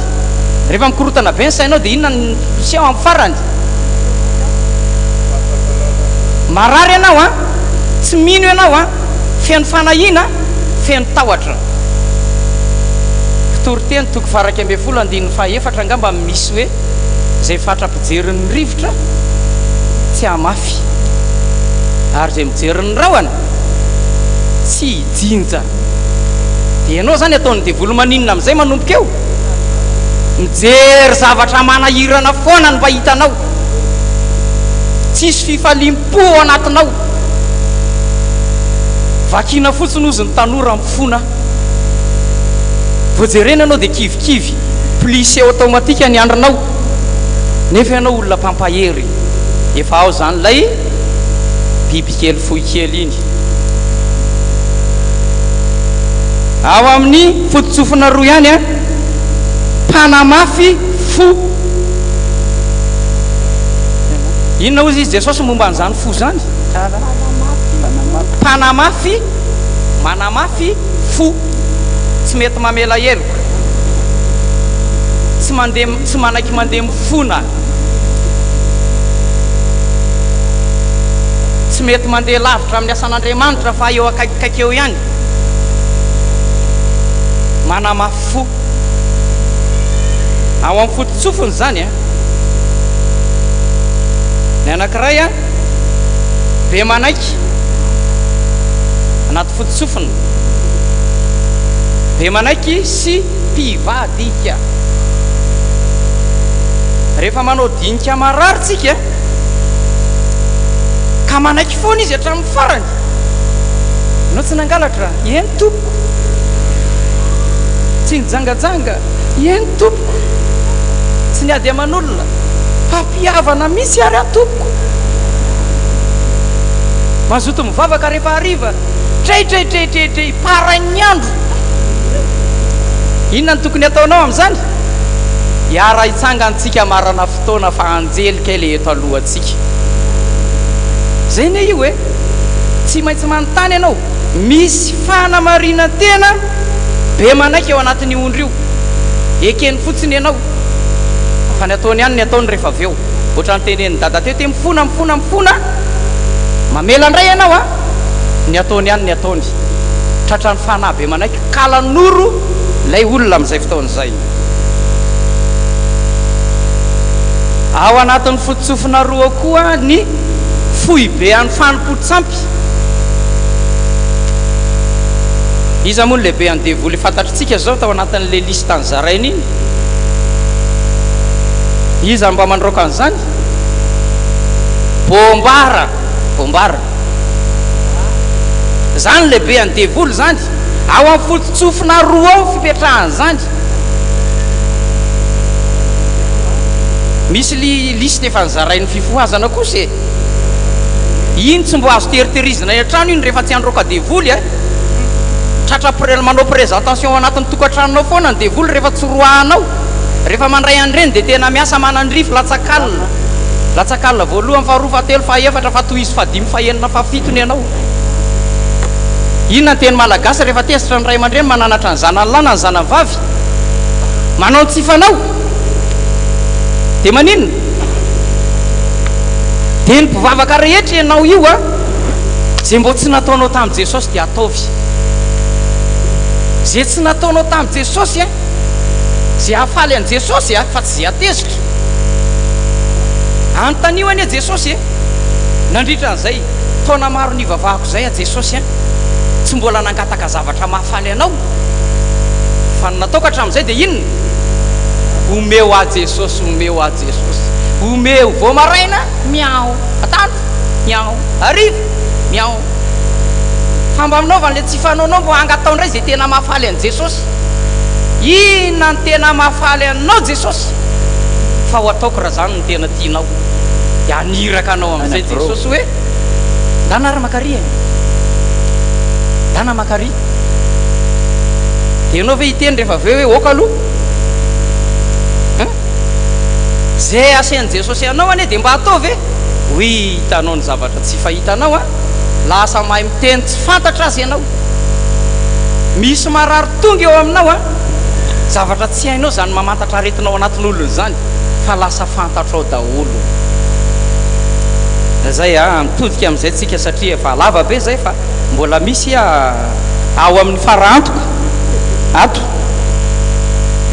rehefa mikorotana be ny sainao dia inona ny seho amin'ny farany marary ianao tsy mino ianao feno fanahina feno tahotra. Fitoriteny toko faraky amby folo andininy fahaefatra angamba misy hoe zay fatrapijerin'ny rivotra tsy hamafy ary zay mijerin'ny rahona tsy hijinja. Dia ianao zany ataony devoly maninona amin'izay manomboka eo mijery zavatra manahirana foana ny mba hitanao tsisy fifalim-po ao anatinao vakina fotsiny ozy ny tanora mifona voajerena ianao dia kivikivy plisy automatika ny andronao nefa ianao olona mpampahery efa ao zany lay bibikely fohy kely iny. Ao amin'ny fototsofina roa ihany mpanamafy fo inona ozy izy Jesosy momba an'izany fo zany mpanamafy manamafy fo tsy mety mamela heloka tsy manaiky mandeha mifona tsy mety mandeha lavitra amin'ny asan'Andriamanitra fa eo akaikikaiky eo ihany manamafo ao amin'ny fototsofony zany a ny anankiray a be manaiky anaty fototsofony be manaiky sy mpivadika rehefa manao dinika marary tsika ka manaiky foana izy hatramin'ny farany anao tsy nangalatra eny tompoko tsy nijangajanga eny tompoko tsy niady aman'olona fampiavana misy ary atompoko mazoto mivavaka rehefa hariva treitreitreitreitrei parany andro inona ny tokony ataonao amin'izany hiara hitsangantsika marana fotoana fa anjelika ile eto alohantsika zay ne io hoe tsy maintsy manontany ianao misy fanamarina tena be manaiky eo anatin'ny ondry io ekeny fotsiny ianao fa ny ataony ihany ny ataony rehefa avy eo ohatra ny tenen'ny dada teo te mifona mamela indray ianao a ny ataony ihany ny ataony tratra ny fanahy be manaiky kalanoro lay olona amin'izay fotoan'izay ao anatin'ny fototsofina roa koa ny fohy be an'ny fanimpotsampy izy moa lehibe any devoly fantatritsika zao tao anatin'le listany zarainy iny izy mba mandroka an'izany bombara zany lehibe any devoly zany ao amin'ny fototsofina roa ao fipetrahany zany misy lisy efa nyzarain'ny fifohazana kosa iny tsy mbo azo teriterizina antrano iny rehefa tsy androka devoly tratra manao présentation anatin'ny tokantranonao foana ny devoly rehefa tsoroahanao rehefa mandray andreny dia tena miasa manandrify latsakalina voalohany faharoa fahatelo fahaefatra fahatoizy fahadimy fahaenina fahafitony ianao inona ny teny malagasy rehefa tesitra ny ray aman-dreny mananatra ny zanany lahy na ny zanany vavy manao ny tsifanao dia maninona dia ny mpivavaka rehetra ianao io a zay mbo tsy nataonao tamin'i jesosy dia ataovy zay tsy nataonao tamin'i jesosy zay hafaly an' jesosy fa tsy zay atezitra anontanio any a jesosy nandritra an'izay taona maro ny vavahako zay a jesosy tsy mbola nangataka zavatra mahafaly anao fa nataoko hatramin'izay dia inona omeo a jesosy omeo vao maraina miao atano miao ariva miao famba aminao van'le tsy fanaonao mbo angatao indray zay tena mahafaly an' jesosy inona ny tena mahafaly anao jesosy fa ho ataoko raha zany ny tena tianao dia aniraka anao amin'izay jesosy hoe dana ary makaria dana makaria dia anao ve hiteny rehefa aveo hoe oka aloha zay asen'i jesosy anao anie dia mba ataovy hoe hitanao ny zavatra tsy fahitanao lasa mahay miteny tsy fantatra azy ianao misy marary tonga eo aminao zavatra tsy hainao zany mamantatra aretinao anatin'olona zany fa lasa fantatrao daholo zay mitodika amin'izay tsika satria efa lava be zay fa mbola misy ao amin'ny farantoko ato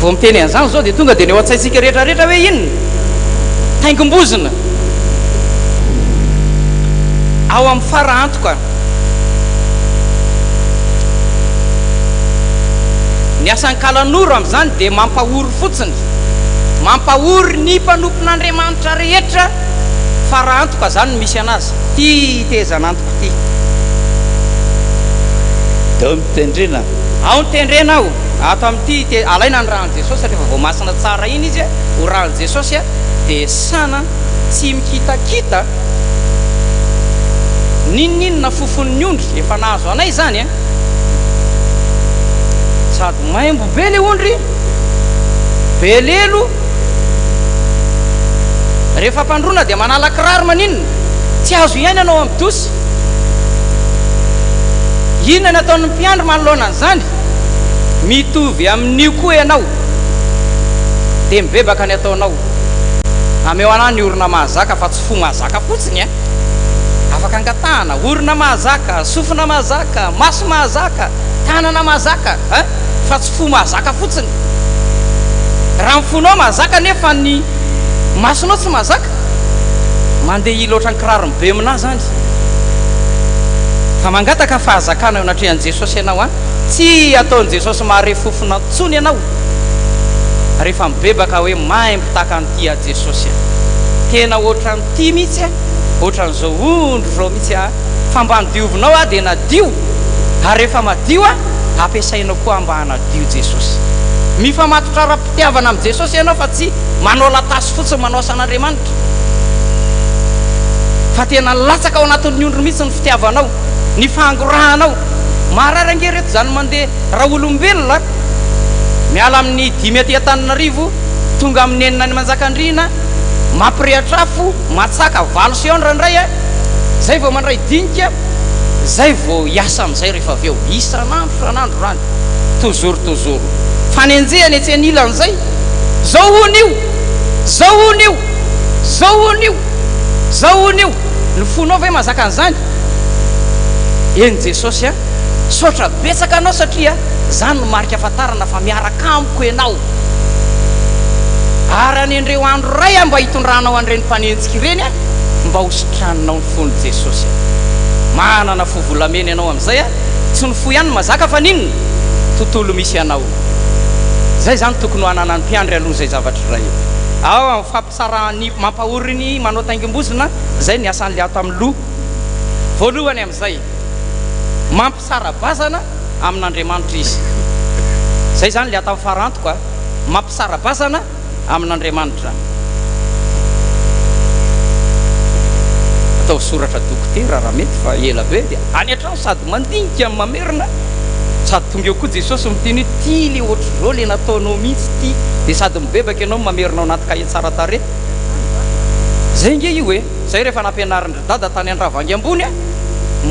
vao miteny an'izany zao dia tonga dia ny eo an-tsaitsika rehetrarehetra hoe inona taingombozina ao amin'ny farantoka ny asan'ny kalanoro amin'izany dia mampahory fotsiny mampahory ny mpanompon'Andriamanitra rehetra farantoka zany no misy anazy ty tezanantoko ty dao mitendrena ao nitendrena ao ato amin'ity alaina ny rahan'i jesosy rehefa vao masina tsara iny izy ho rahan'i jesosy dia sana tsy mikitakita ninninona fofon'ny ondry efa nahazo anay zany sady maimbo be le ondry be lelo rehefa mpandrona dia manala kiraro maninona tsy azo iaina anao amin'ny dosy inona ny ataon'ny mpiandro manoloana an'izany mitovy amin'io koa ianao dia mibebaka ny ataonao ameo anahy ny orona mahazaka fa tsy fo mahazaka fotsiny afaka angatahana orona mahazaka sofina mahazaka maso mahazaka tanana mahazaka fa tsy fo mahazaka fotsiny. Raha mifonao mahazaka nefa ny masonao tsy mahazaka, mandeha iloatra ny kirarony be aminazy zany. Fa mangataka fahazakana eo anatrehan'i Jesosy ianao a, tsy ataon'i Jesosy mahare fofona tsony ianao rehefa mibebaka hoe mahay mpitaka an'ity a Jesosy a. Tena ohatran'ny ty mihitsy a, ohatran'izao ondro zao mihitsy a, fa mba nidiovinao a dia nadio, ary rehefa madio a ampiasainao koa mba hanadio Jesosy. Mifamatotra ra-pitiavana amin'ny Jesosy ianao fa tsy manao latasy fotsiny manao asan'Andriamanitra, fa tena latsaka ao anatin'ny ondro mihitsy ny fitiavanao, ny fangorahanao. Marary ange reto zany mandeha raha olombelona, miala amin'ny 5 aty Antananarivo tonga amin'ny 9 ny Manjakandriana, mampirehatra afo, matsaka 7 sy 9 indray a, zay vao mandray dinika, zay vao hiasa amin'izay rehefa avy eo isan'andro rany toujours. Fanenjehany etsy anilan'izay, zao onio, zao onio, zao onio, zao onio. Ny fonao ve mahazaka an'izany? Eny Jesosy a, sotra betsaka anao satria zany no marika afantarana fa miaraka amiko ianao. Ary an'ireo andro ray mba hitondranao an'ireny mpanenjika ireny a, mba hositranonao ny fon'i Jesosy. Manana fovolamena ianao amin'izay a, tsy ny fo ihany mazaka fa ninona tontolo misy ianao. Zay zany tokony ho anana ny mpiandry aloha zay zavatra iray. Ao fampisarany mampahoriny manao taingim-bozina, zay ny asan'le ato amin'ny loha. Voalohany amin'izay mampisara-bazana amin'Andriamanitra izy. Zay zany le atao amin'ny farantoko a, mampisara-bazana amin'Andriamanitra. Atao soratra dokotera raha mety fa ela be dia any an-trano sady mandinika amin'ny mamerina, sady tonga eo koa Jesosy miteny hoe ty le ohatr'izao le nataonao mihitsy ty, dia sady mibebaka ianao mamerinao anaty kahie tsara tarehy. Zay nge io hoe zay rehefa nampianarin dada tany Andravangy ambony a,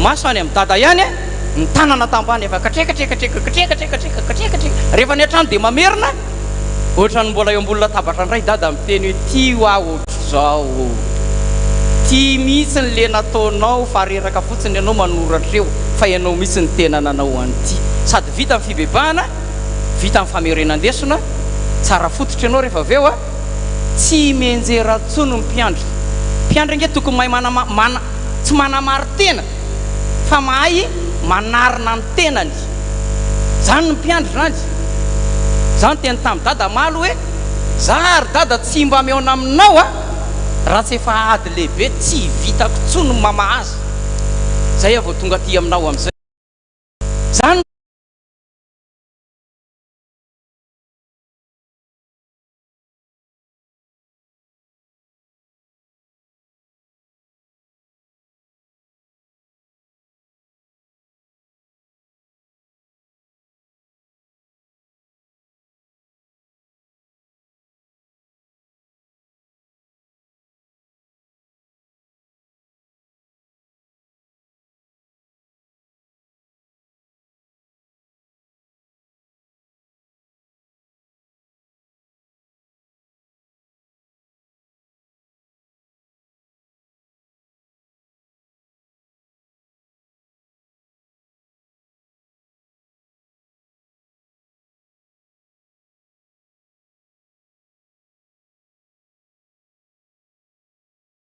maso any amin'ny dada ihany a, ny tanana tambany efa katrekatrekatreaka, rehefa ny an-trano dia mamerina, ohatrany mbola eo ambony latabatra indray dada miteny hoe ty hoa ohatr'izao, ty mihitsy ny le nataonao fa reraka fotsiny ianao manoratra eo, fa ianao mihitsy ny tena nanao an'ity. Sady vita amin'ny fibebahana, vita amin'ny famerenan-desona, tsara fototra ianao rehefa avy eo a, tsy menjera tsony ny mpiandry. Mpiandry nge tokony mahay tsy manamary tena, fa mahay manarina ny tenany. Zany ny mpiandry zany. Zany teny tamin'ny dada malo hoe zary dada tsy mba meona aminao a, raha tsy efa ady lehibe tsy vitako tsony mamahazy. Zay vao tonga ty aminao amin'izay. Zany